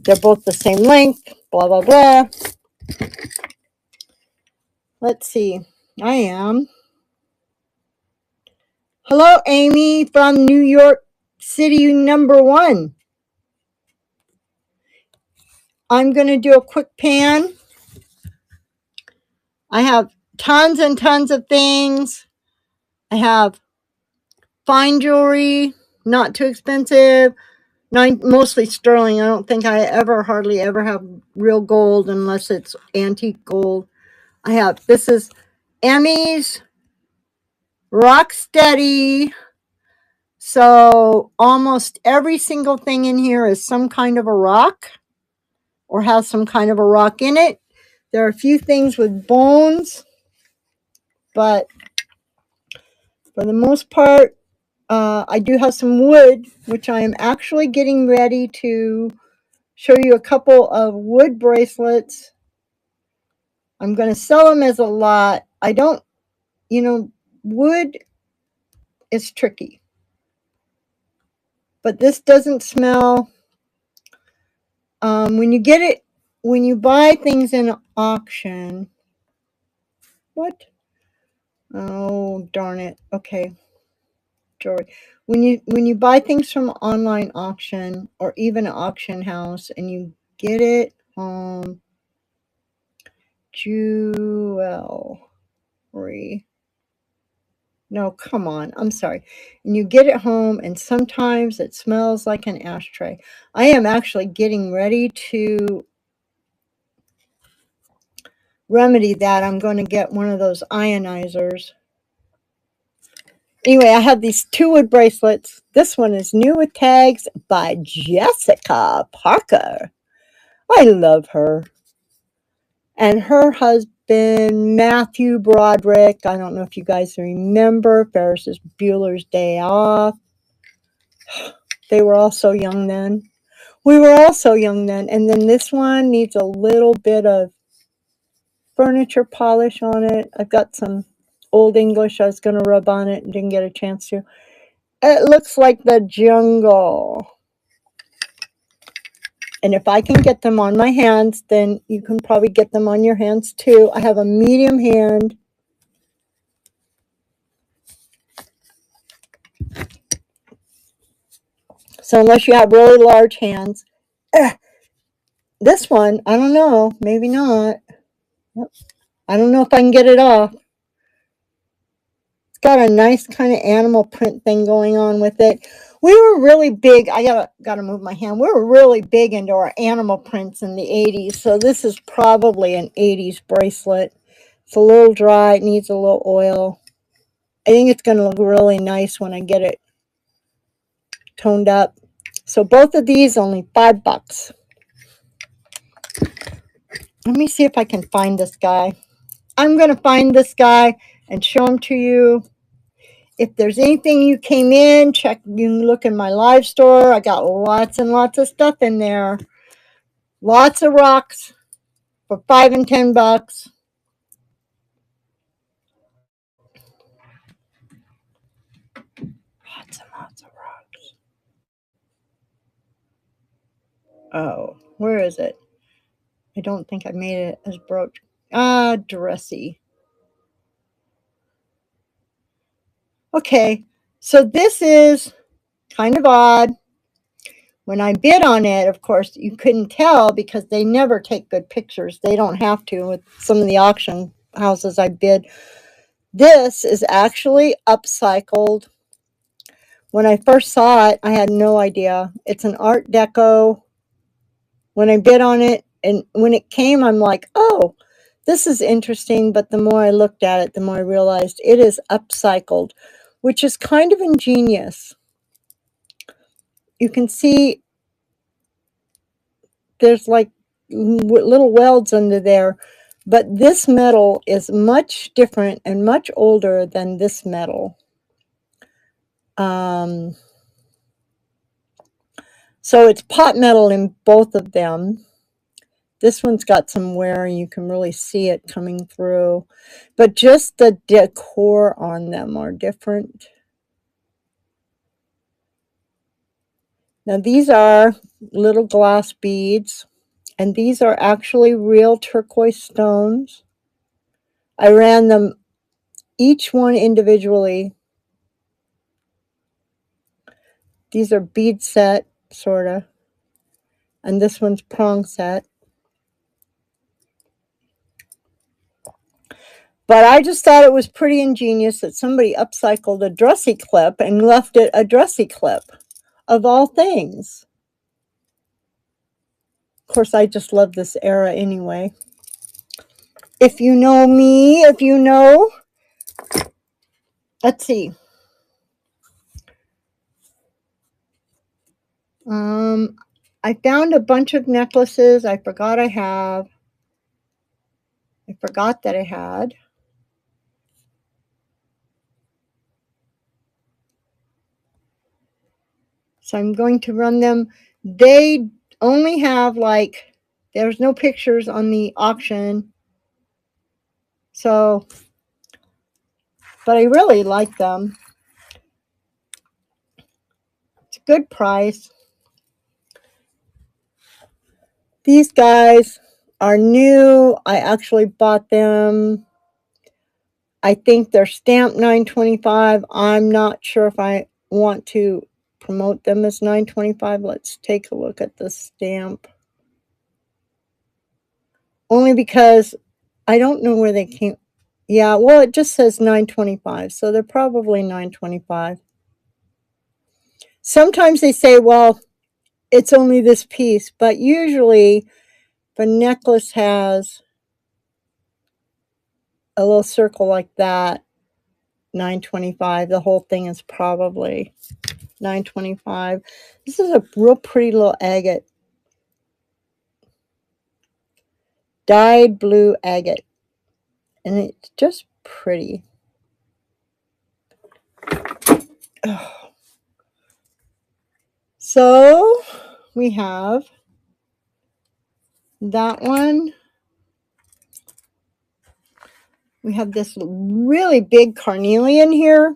they're both the same length, blah, blah, blah. Let's see. I am. Hello, Amy from New York City, #1. I'm going to do a quick pan. I have tons and tons of things. I have fine jewelry, not too expensive, mostly sterling. I don't think I hardly ever have real gold unless it's antique gold. I have, this is Emmy's Rocksteady. So almost every single thing in here is some kind of a rock or has some kind of a rock in it. There are a few things with bones, but for the most part, I do have some wood, which I am actually getting ready to show you a couple of wood bracelets. I'm going to sell them as a lot. I don't, wood is tricky. But this doesn't smell. When you get it, when you buy things in auction, what? Oh, darn it. Okay. Sorry. When you buy things from online auction or even an auction house and you get it home, jewelry. No, come on. I'm sorry. And you get it home and sometimes it smells like an ashtray. I am actually getting ready to remedy that. I'm going to get one of those ionizers. Anyway, I have these 2 wood bracelets. This one is new with tags by Jessica Parker. I love her. And her husband, Matthew Broderick. I don't know if you guys remember Ferris Bueller's Day Off. They were all so young then. We were all so young then. And then this one needs a little bit of furniture polish on it. I've got some Old English I was going to rub on it and didn't get a chance to. It looks like the jungle. And if I can get them on my hands, then you can probably get them on your hands too. I have a medium hand. So unless you have really large hands. This one, I don't know. Maybe not. I don't know if I can get it off. It's got a nice kind of animal print thing going on with it. We were really big. I gotta move my hand. We were really big into our animal prints in the 80s. So this is probably an 80s bracelet. It's a little dry. It needs a little oil. I think it's going to look really nice when I get it toned up. So both of these only $5. Let me see if I can find this guy. I'm going to find this guy and show him to you. If there's anything you came in, check, you can look in my live store. I got lots and lots of stuff in there. Lots of rocks for $5 and $10. Lots and lots of rocks. Oh, where is it? I don't think I made it as brooch. Dressy. Okay, so this is kind of odd. When I bid on it, of course, you couldn't tell because they never take good pictures. They don't have to with some of the auction houses I bid. This is actually upcycled. When I first saw it, I had no idea. It's an Art Deco. When I bid on it and when it came, I'm like, oh, this is interesting. But the more I looked at it, the more I realized it is upcycled, which is kind of ingenious. You can see there's like little welds under there, but this metal is much different and much older than this metal. So it's pot metal in both of them. This one's got some wear, and you can really see it coming through. But just the decor on them are different. Now, these are little glass beads, and these are actually real turquoise stones. I ran them each one individually. These are bead set, sort of. And this one's prong set. But I just thought it was pretty ingenious that somebody upcycled a dressy clip and left it a dressy clip, of all things. Of course, I just love this era anyway. If you know me, if you know, let's see. I found a bunch of necklaces I forgot I have. I forgot that I had. So I'm going to run them. They only have like, there's no pictures on the auction. So, but I really like them. It's a good price. These guys are new. I actually bought them. I think they're stamped $9.25. I'm not sure if I want to promote them as $9.25. Let's take a look at the stamp. Only because I don't know where they came. Yeah, well, it just says $9.25, so they're probably $9.25. Sometimes they say, well, it's only this piece, but usually if a necklace has a little circle like that, $9.25. The whole thing is probably $9.25. This is a real pretty little agate. Dyed blue agate. And it's just pretty. Oh. So we have that one. We have this really big carnelian here.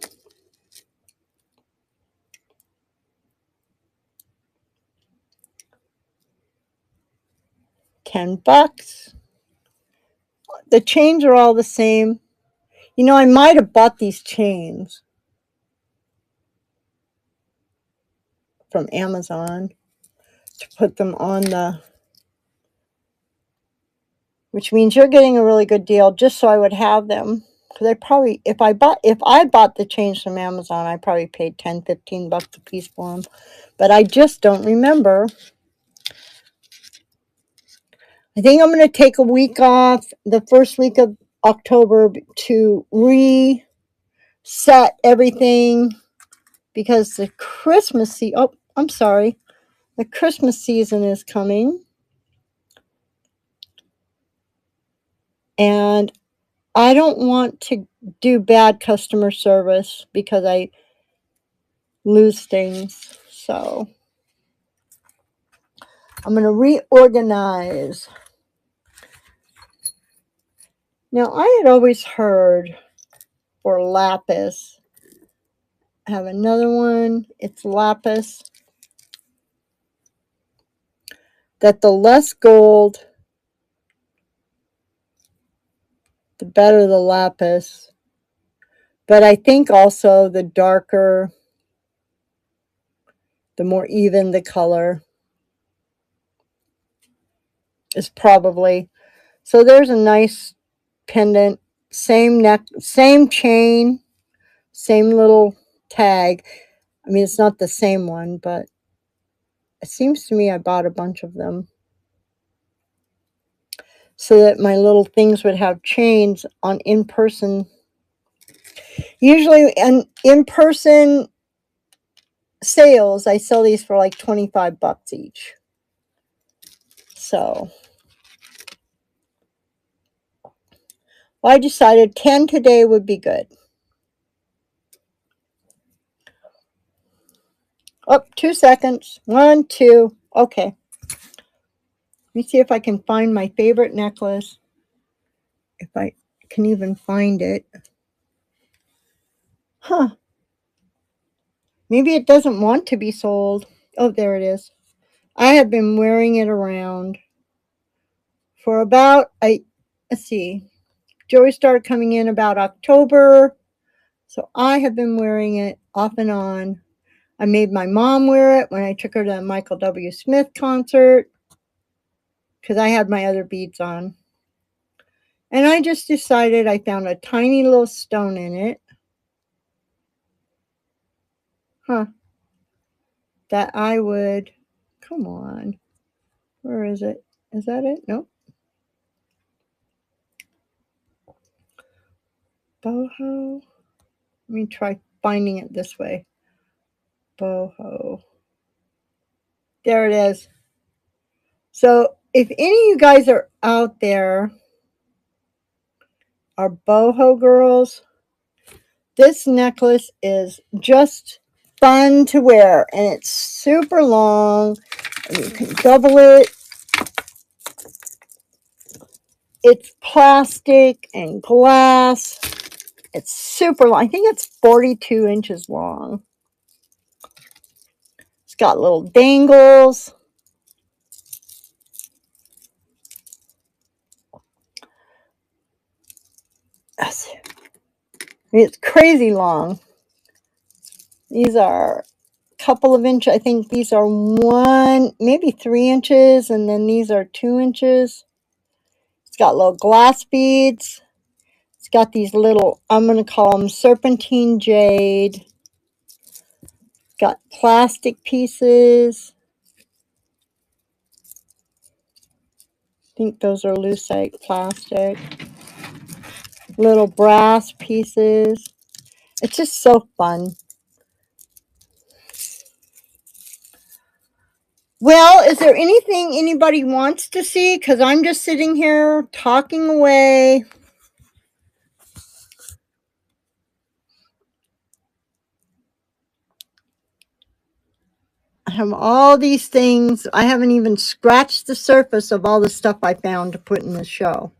$10. The chains are all the same. You know, I might have bought these chains from Amazon to put them on the, which means you're getting a really good deal just so I would have them. Because I probably, if I bought the chains from Amazon, I probably paid $10-15 a piece for them. But I just don't remember. I think I'm going to take a week off, the first week of October, to reset everything, because the Christmas season, oh, I'm sorry, the Christmas season is coming. And I don't want to do bad customer service because I lose things. So I'm going to reorganize. Now, I had always heard for lapis, I have another one, it's lapis, that the less gold, the better the lapis. But I think also the darker, the more even the color is probably. So there's a nice pendant Same neck, same chain, same little tag. I mean, it's not the same one, but it seems to me I bought a bunch of them so that my little things would have chains on in-person. Usually an in-person sales, I sell these for like 25 bucks each. So I decided 10 today would be good. Oh, 2 seconds. 1, 2. Okay. Let me see if I can find my favorite necklace. If I can even find it. Huh. Maybe it doesn't want to be sold. Oh, there it is. I have been wearing it around for about, let's see, Joey started coming in about October. So I have been wearing it off and on. I made my mom wear it when I took her to the Michael W. Smith concert because I had my other beads on. And I just decided I found a tiny little stone in it. Huh. That I would, come on. Where is it? Is that it? Nope. Boho. Let me try finding it this way. Boho. There it is. So if any of you guys are out there, are boho girls, this necklace is just fun to wear, and it's super long, and you can double it. It's plastic and glass. It's super long. I think it's 42 inches long. It's got little dangles. It's crazy long. These are a couple of inches. I think these are 1, maybe 3 inches, and then these are 2 inches. It's got little glass beads. It's got these little, I'm going to call them serpentine jade. Got plastic pieces. I think those are lucite plastic. Little brass pieces. It's just so fun. Well, is there anything anybody wants to see? Because I'm just sitting here talking away. I have all these things. I haven't even scratched the surface of all the stuff I found to put in the show.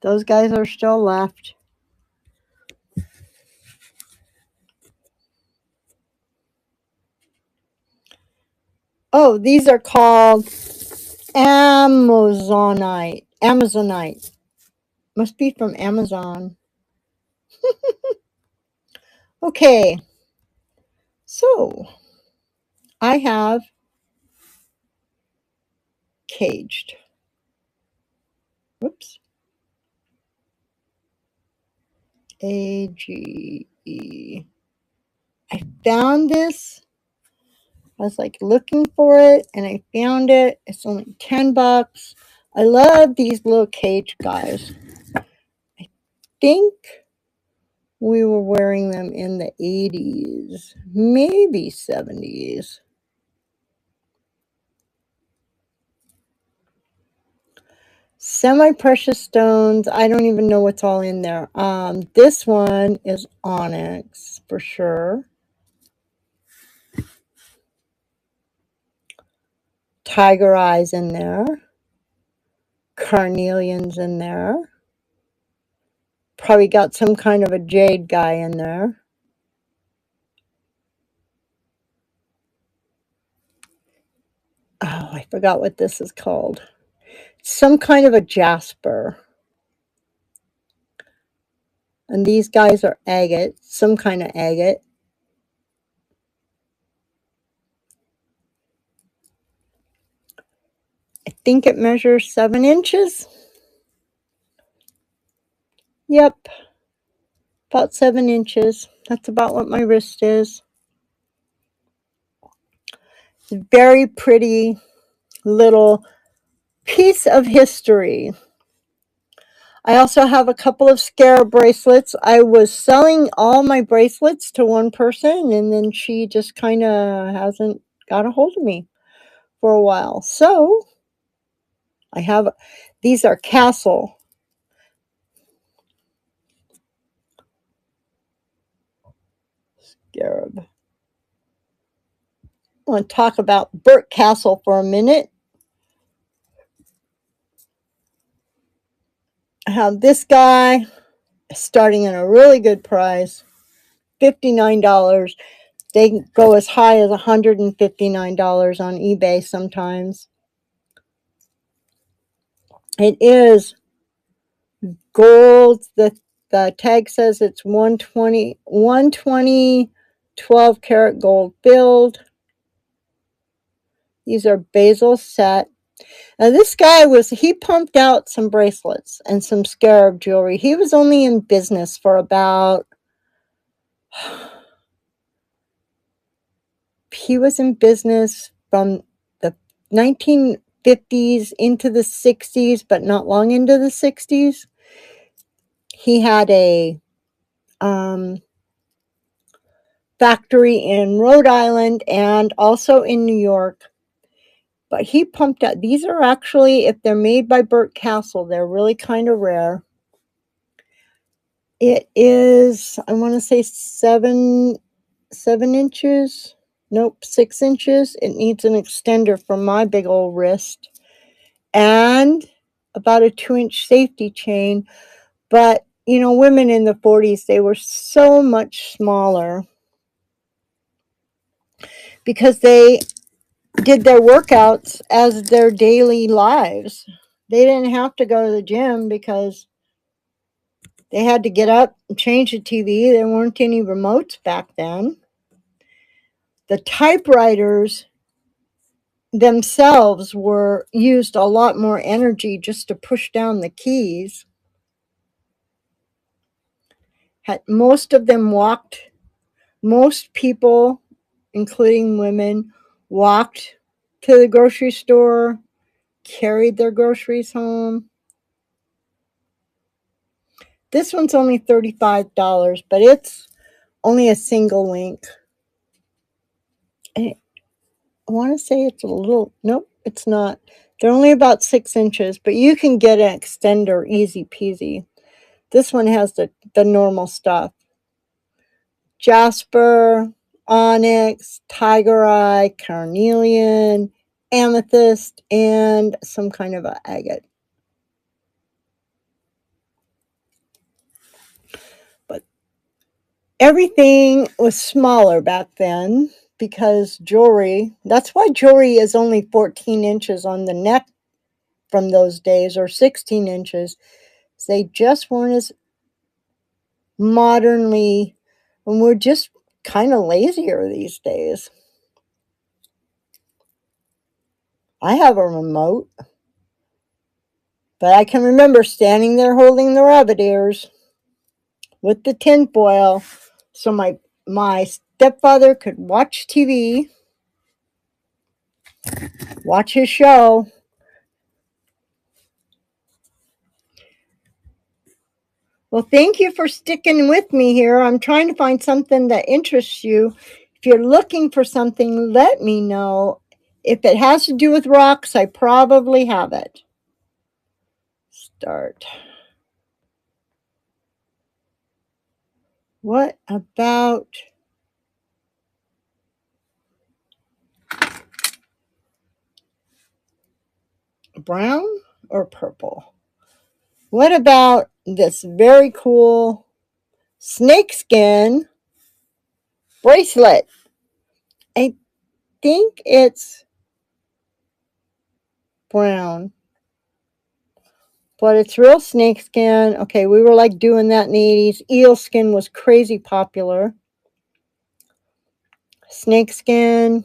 Those guys are still left. Oh, these are called Amazonite. Amazonite. Must be from Amazon. Okay. So, I have caged. Whoops. AGE. I found this. I was like looking for it and I found it. It's only 10 bucks. I love these little cage guys. I think we were wearing them in the 80s, maybe 70s. Semi-precious stones. I don't even know what's all in there. This one is onyx for sure. Tiger eyes in there. Carnelians in there. Probably got some kind of a jade guy in there. Oh, I forgot what this is called. Some kind of a jasper. And these guys are agate, some kind of agate. think it measures 7 inches. Yep, about 7 inches. That's about what my wrist is. Very pretty little piece of history. I also have a couple of scarab bracelets. I was selling all my bracelets to one person, and then she just kind of hasn't got a hold of me for a while. So I have, these are Castle scarab. I want to talk about Burt Castle for a minute. I have this guy starting at a really good price, $59. They go as high as $159 on eBay sometimes. It is gold. The tag says it's 120 12 karat gold build. These are bezel set. Now this guy he pumped out some bracelets and some scarab jewelry. He was only in business for about, he was in business from the 1950s into the 60s, but not long into the 60s. He had a factory in Rhode Island and also in New York. But he pumped out, these are actually, if they're made by Burt Castle, they're really kind of rare. It is, I want to say 7 inches. Nope, 6 inches. It needs an extender for my big old wrist. And about a 2-inch safety chain. But, you know, women in the 40s, they were so much smaller because they did their workouts as their daily lives. They didn't have to go to the gym because they had to get up and change the TV. There weren't any remotes back then. The typewriters themselves were used a lot more energy just to push down the keys. Most of them walked. Most people, including women, walked to the grocery store, carried their groceries home. This one's only $35, but it's only a single link. I want to say it's a little, nope, it's not. They're only about 6 inches, but you can get an extender easy peasy. This one has the normal stuff. Jasper, onyx, tiger eye, carnelian, amethyst, and some kind of an agate. But everything was smaller back then because jewelry, that's why jewelry is only 14 inches on the neck from those days, or 16 inches. They just weren't as modernly, and we're just kind of lazier these days. I have a remote, but I can remember standing there holding the rabbit ears with the tinfoil so my stepfather could watch TV, watch his show. Well, thank you for sticking with me here. I'm trying to find something that interests you. If you're looking for something, let me know. If it has to do with rocks, I probably have it. Start. What about brown or purple? What about this very cool snakeskin bracelet? I think it's brown, but it's real snakeskin. Okay, we were like doing that in the 80s. Eel skin was crazy popular. Snakeskin.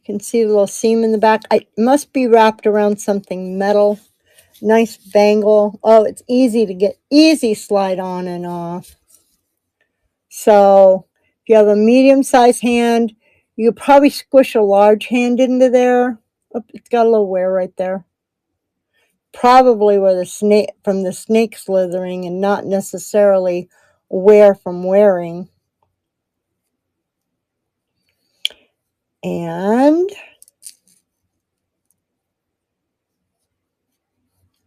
You can see the little seam in the back. It must be wrapped around something metal. Nice bangle. Oh, it's easy to get, easy slide on and off. So if you have a medium-sized hand, you could probably squish a large hand into there. Oh, it's got a little wear right there. Probably where the snake, from the snake slithering, and not necessarily wear from wearing. And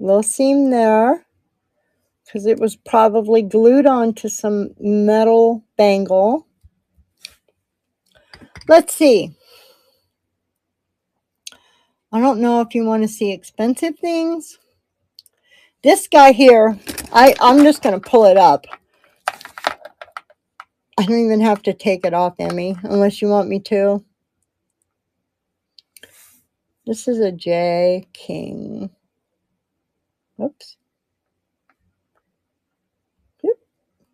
little seam there, because it was probably glued onto some metal bangle. Let's see. I don't know if you want to see expensive things. This guy here, I'm just going to pull it up. I don't even have to take it off, Emmy, unless you want me to. This is a J. King. Oops.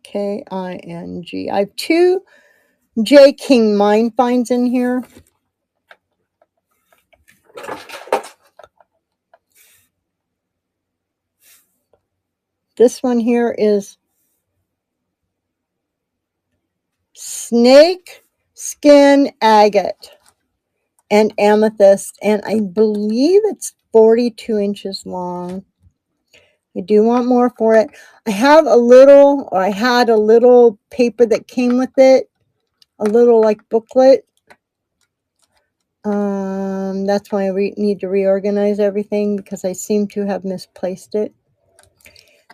K-I-N-G. I have two J. King mine finds in here. This one here is snake skin agate and amethyst, and I believe it's 42 inches long. I do want more for it. I have a little, or I had a little paper that came with it, a little like booklet. That's why I need to reorganize everything, because I seem to have misplaced it.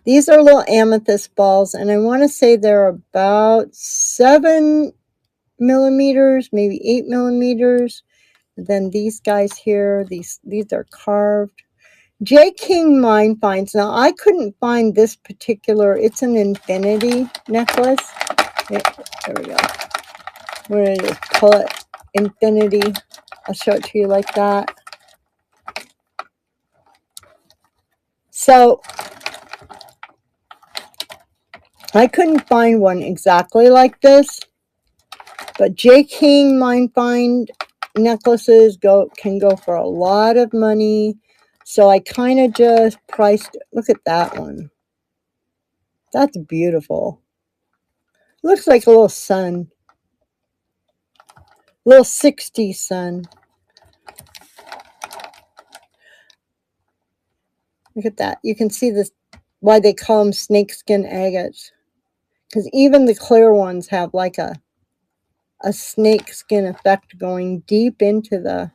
These are little amethyst balls, and I want to say they're about 7 millimeters, maybe 8 millimeters. And then these guys here, these are carved. J. King Mine Finds. Now, I couldn't find this particular, it's an infinity necklace. Yeah, there we go. We're going to just pull it, infinity. I'll show it to you like that. So, I couldn't find one exactly like this, but J. King Mine Find necklaces can go for a lot of money. So I kind of just priced, look at that one. That's beautiful. Looks like a little sun. Little 60s sun. Look at that. You can see this, why they call them snakeskin agates. Because even the clear ones have like a snakeskin effect going deep into the...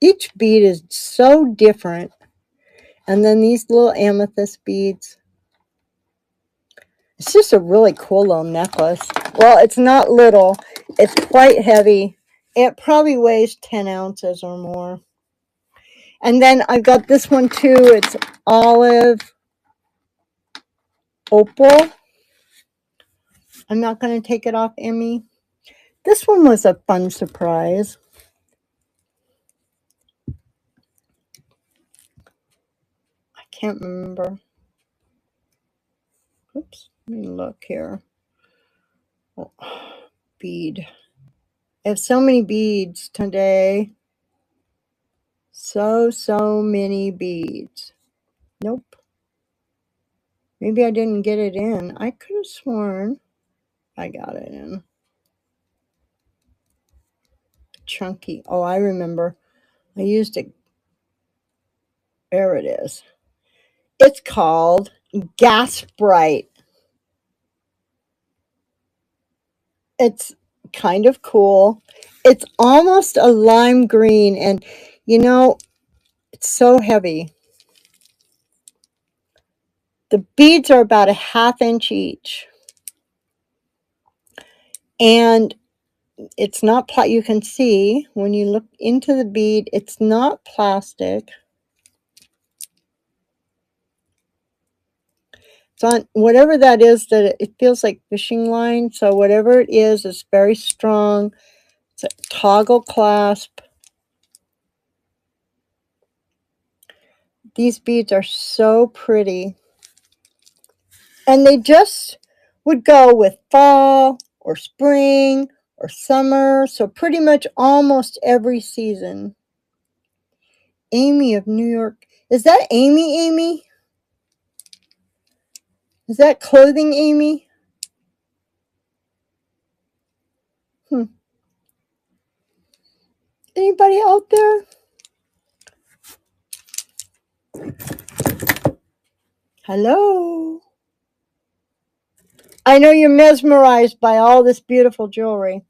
Each bead is so different. And then these little amethyst beads. It's just a really cool little necklace. Well, it's not little. It's quite heavy. It probably weighs 10 ounces or more. And then I've got this one too. It's olive opal. I'm not going to take it off, Emmy. This one was a fun surprise. I can't remember. Oops, let me look here. Oh, bead. I have so many beads today. So many beads. Nope. Maybe I didn't get it in. I could have sworn I got it in. Chunky. Oh, I remember. I used it. There it is. It's called Gasprite. It's kind of cool. It's almost a lime green, and you know, it's so heavy. The beads are about a ½ inch each. And it's not, you can see when you look into the bead, it's not plastic. It's on whatever that is, that it feels like fishing line. So whatever it is, it's very strong. It's a toggle clasp. These beads are so pretty. And they just, would go with fall or spring or summer. So pretty much almost every season. Amy of New York. Is that Amy? Is that clothing Amy? Anybody out there? Hello? I know you're mesmerized by all this beautiful jewelry.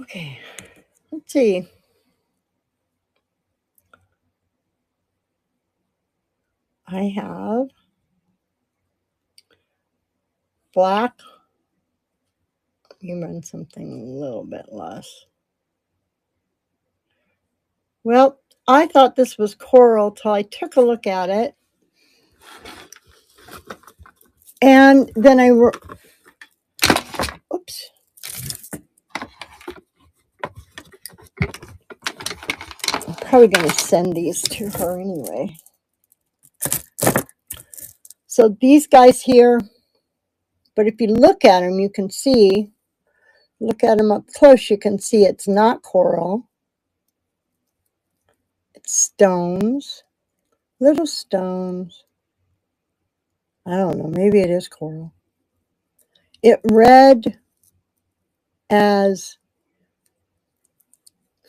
Okay, let's see. I have black. Let me run something a little bit less. Well, I thought this was coral till I took a look at it. And then oops. I'm probably going to send these to her anyway. So these guys here, but if you look at them, you can see, look at them up close, you can see it's not coral. It's stones, little stones. I don't know, maybe it is coral. It read as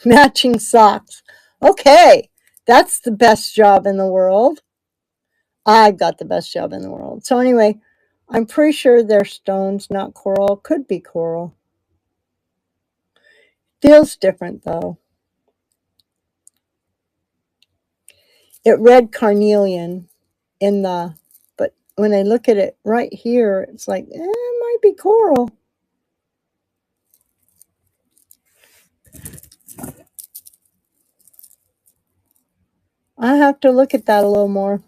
matching socks. Okay, that's the best job in the world. I've got the best job in the world. So anyway, I'm pretty sure they're stones, not coral. Could be coral. Feels different though. It read carnelian in the, but when I look at it right here, it's like, it might be coral. I have to look at that a little more.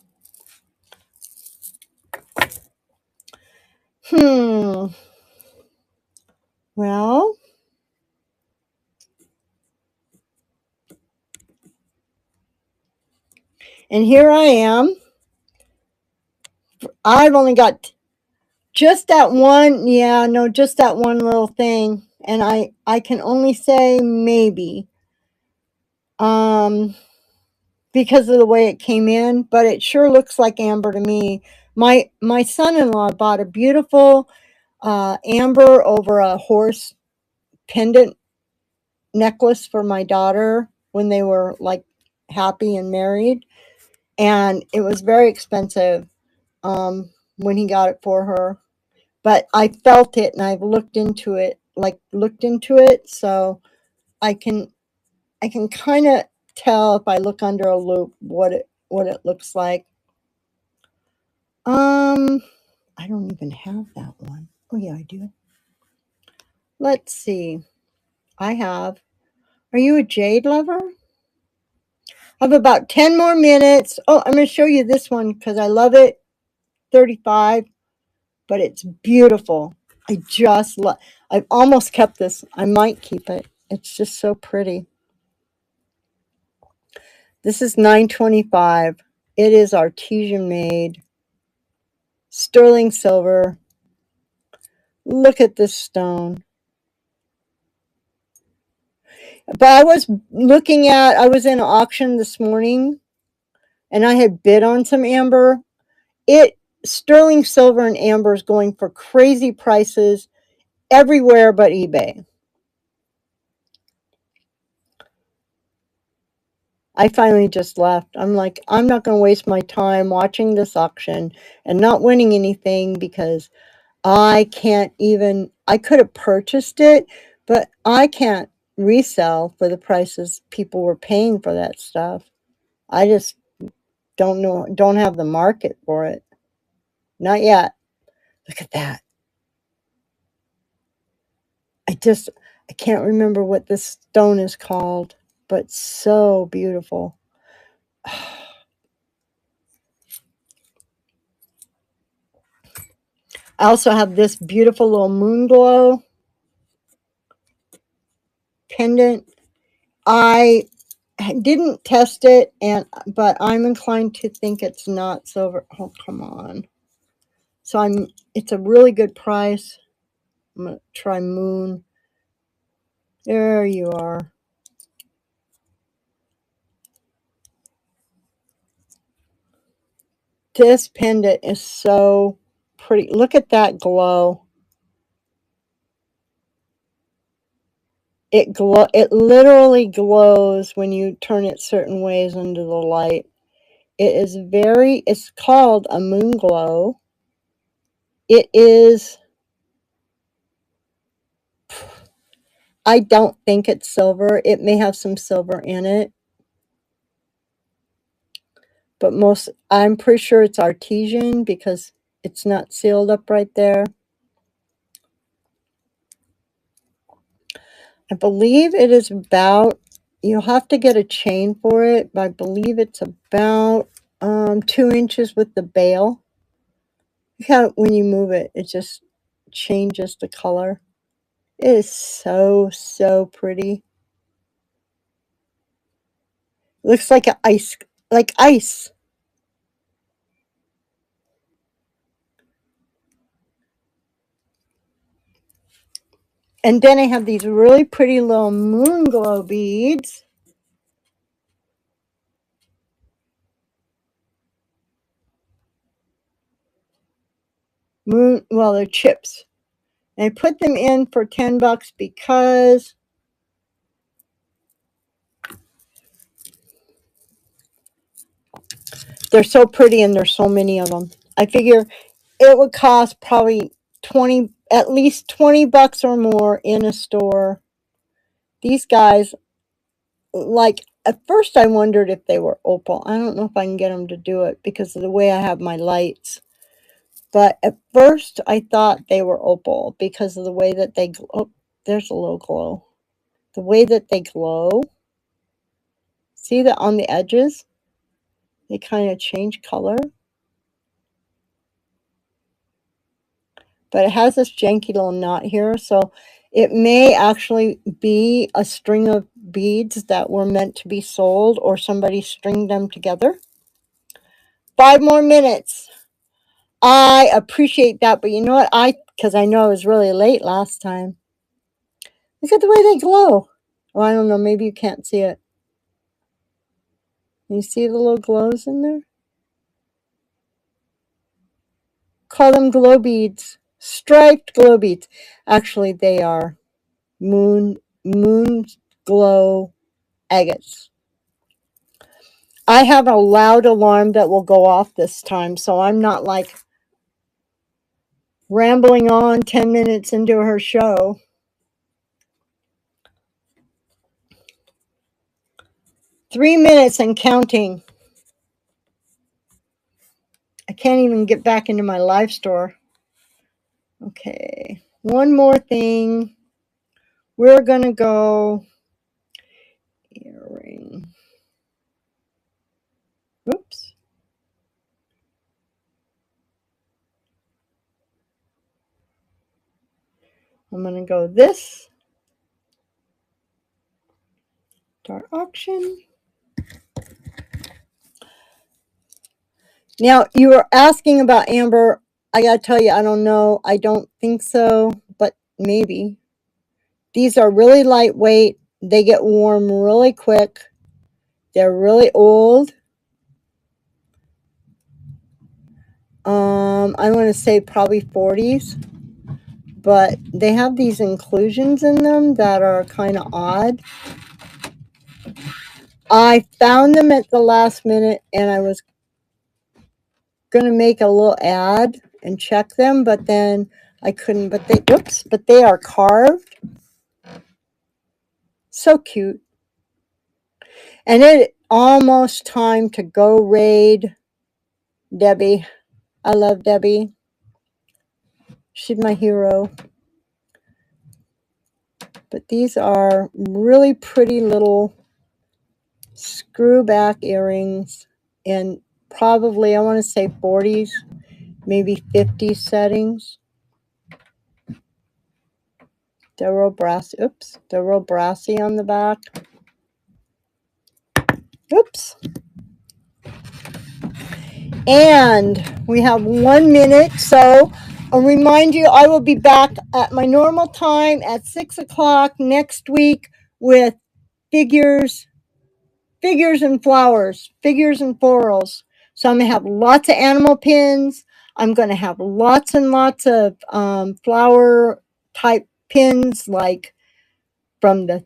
Well, and here I am. I've only got just that one, just that one little thing. And I can only say maybe. Because of the way it came in, but it sure looks like amber to me. My son-in-law bought a beautiful amber over a horse pendant necklace for my daughter when they were like happy and married, and it was very expensive when he got it for her. But I felt it, and I've looked into it, so I can kind of tell if I look under a loupe what it looks like. I don't even have that one. Oh yeah, I do. Let's see. I have. Are you a jade lover? I have about 10 more minutes. Oh, I'm going to show you this one because I love it. 35, but it's beautiful. I've almost kept this. I might keep it. It's just so pretty. This is 925. It is artesian made. Sterling silver. Look at this stone. But I was in an auction this morning and I had bid on some amber. Sterling silver and amber is going for crazy prices everywhere but eBay. I finally just left. I'm like, I'm not going to waste my time watching this auction and not winning anything because I could have purchased it, but I can't resell for the prices people were paying for that stuff. I just don't have the market for it. Not yet. Look at that. I can't remember what this stone is called, but so beautiful. I also have this beautiful little moon glow pendant. I didn't test it, but I'm inclined to think it's not silver. Oh, come on. So it's a really good price. I'm going to try Moon. There you are. This pendant is so pretty. Look at that glow. It literally glows when you turn it certain ways under the light. It's called a moon glow. It is, I don't think it's silver. It may have some silver in it. But I'm pretty sure it's artesian because it's not sealed up right there. I believe it is about, you'll have to get a chain for it, but I believe it's about 2 inches with the bail. Look how when you move it, it just changes the color. It is so, so pretty. It looks like like ice. And then I have these really pretty little moon glow beads. Well, they're chips. And I put them in for $10 because they're so pretty and there's so many of them. I figure it would cost probably at least $20 or more in a store. These guys, like, at first I wondered if they were opal. I don't know if I can get them to do it because of the way I have my lights. But at first I thought they were opal because of the way that they glow. Oh, there's a little glow. The way that they glow. See that on the edges? They kind of change color. But it has this janky little knot here, so it may actually be a string of beads that were meant to be sold, or somebody stringed them together. 5 more minutes. I appreciate that, but you know what? Because I know I was really late last time. Look at the way they glow. Oh, I don't know. Maybe you can't see it. You see the little glows in there? Call them glow beads. Striped glow beads. Actually, they are moon glow agates. I have a loud alarm that will go off this time, so I'm not like rambling on 10 minutes into her show. Three minutes and counting. I can't even get back into my live store. Okay, one more thing. We're going to go earring. Oops. I'm going to go this. Start auction. Now, you were asking about amber. I got to tell you, I don't know. I don't think so, but maybe. These are really lightweight. They get warm really quick. They're really old. I want to say probably 40s. But they have these inclusions in them that are kind of odd. I found them at the last minute, and I was going to make a little ad and check them, but then I couldn't. But they are carved. So cute. And it almost time to go raid Debbie. I love Debbie. She's my hero. But these are really pretty little screw back earrings, and probably, I want to say 40s, maybe 50s settings. They're real brassy. Oops. They're real brassy on the back. Oops. And we have 1 minute, so I'll remind you I will be back at my normal time at 6 o'clock next week with figures and flowers, figures and florals. So I'm going to have lots of animal pins. I'm going to have lots and lots of flower type pins, like from the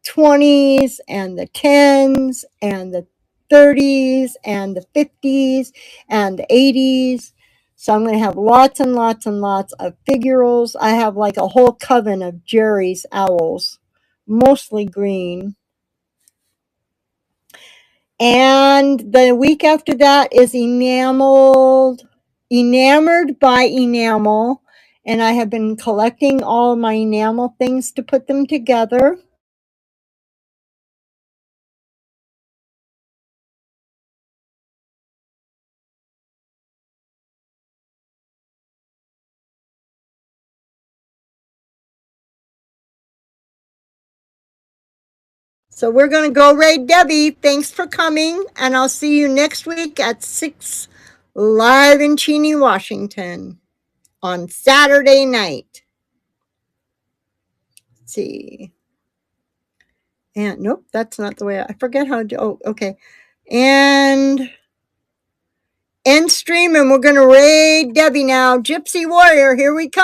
20s and the 10s and the 30s and the 50s and the 80s. So I'm going to have lots and lots and lots of figurals. I have like a whole coven of Jerry's owls, mostly green. And the week after that is enamored by enamel. And I have been collecting all my enamel things to put them together. So we're going to go raid Debbie. Thanks for coming. And I'll see you next week at 6 live in Cheney, Washington on Saturday night. Let's see. And nope, that's not the way I forget how to. Oh, okay. And end stream, and we're going to raid Debbie now. Gypsy Warrior, here we come.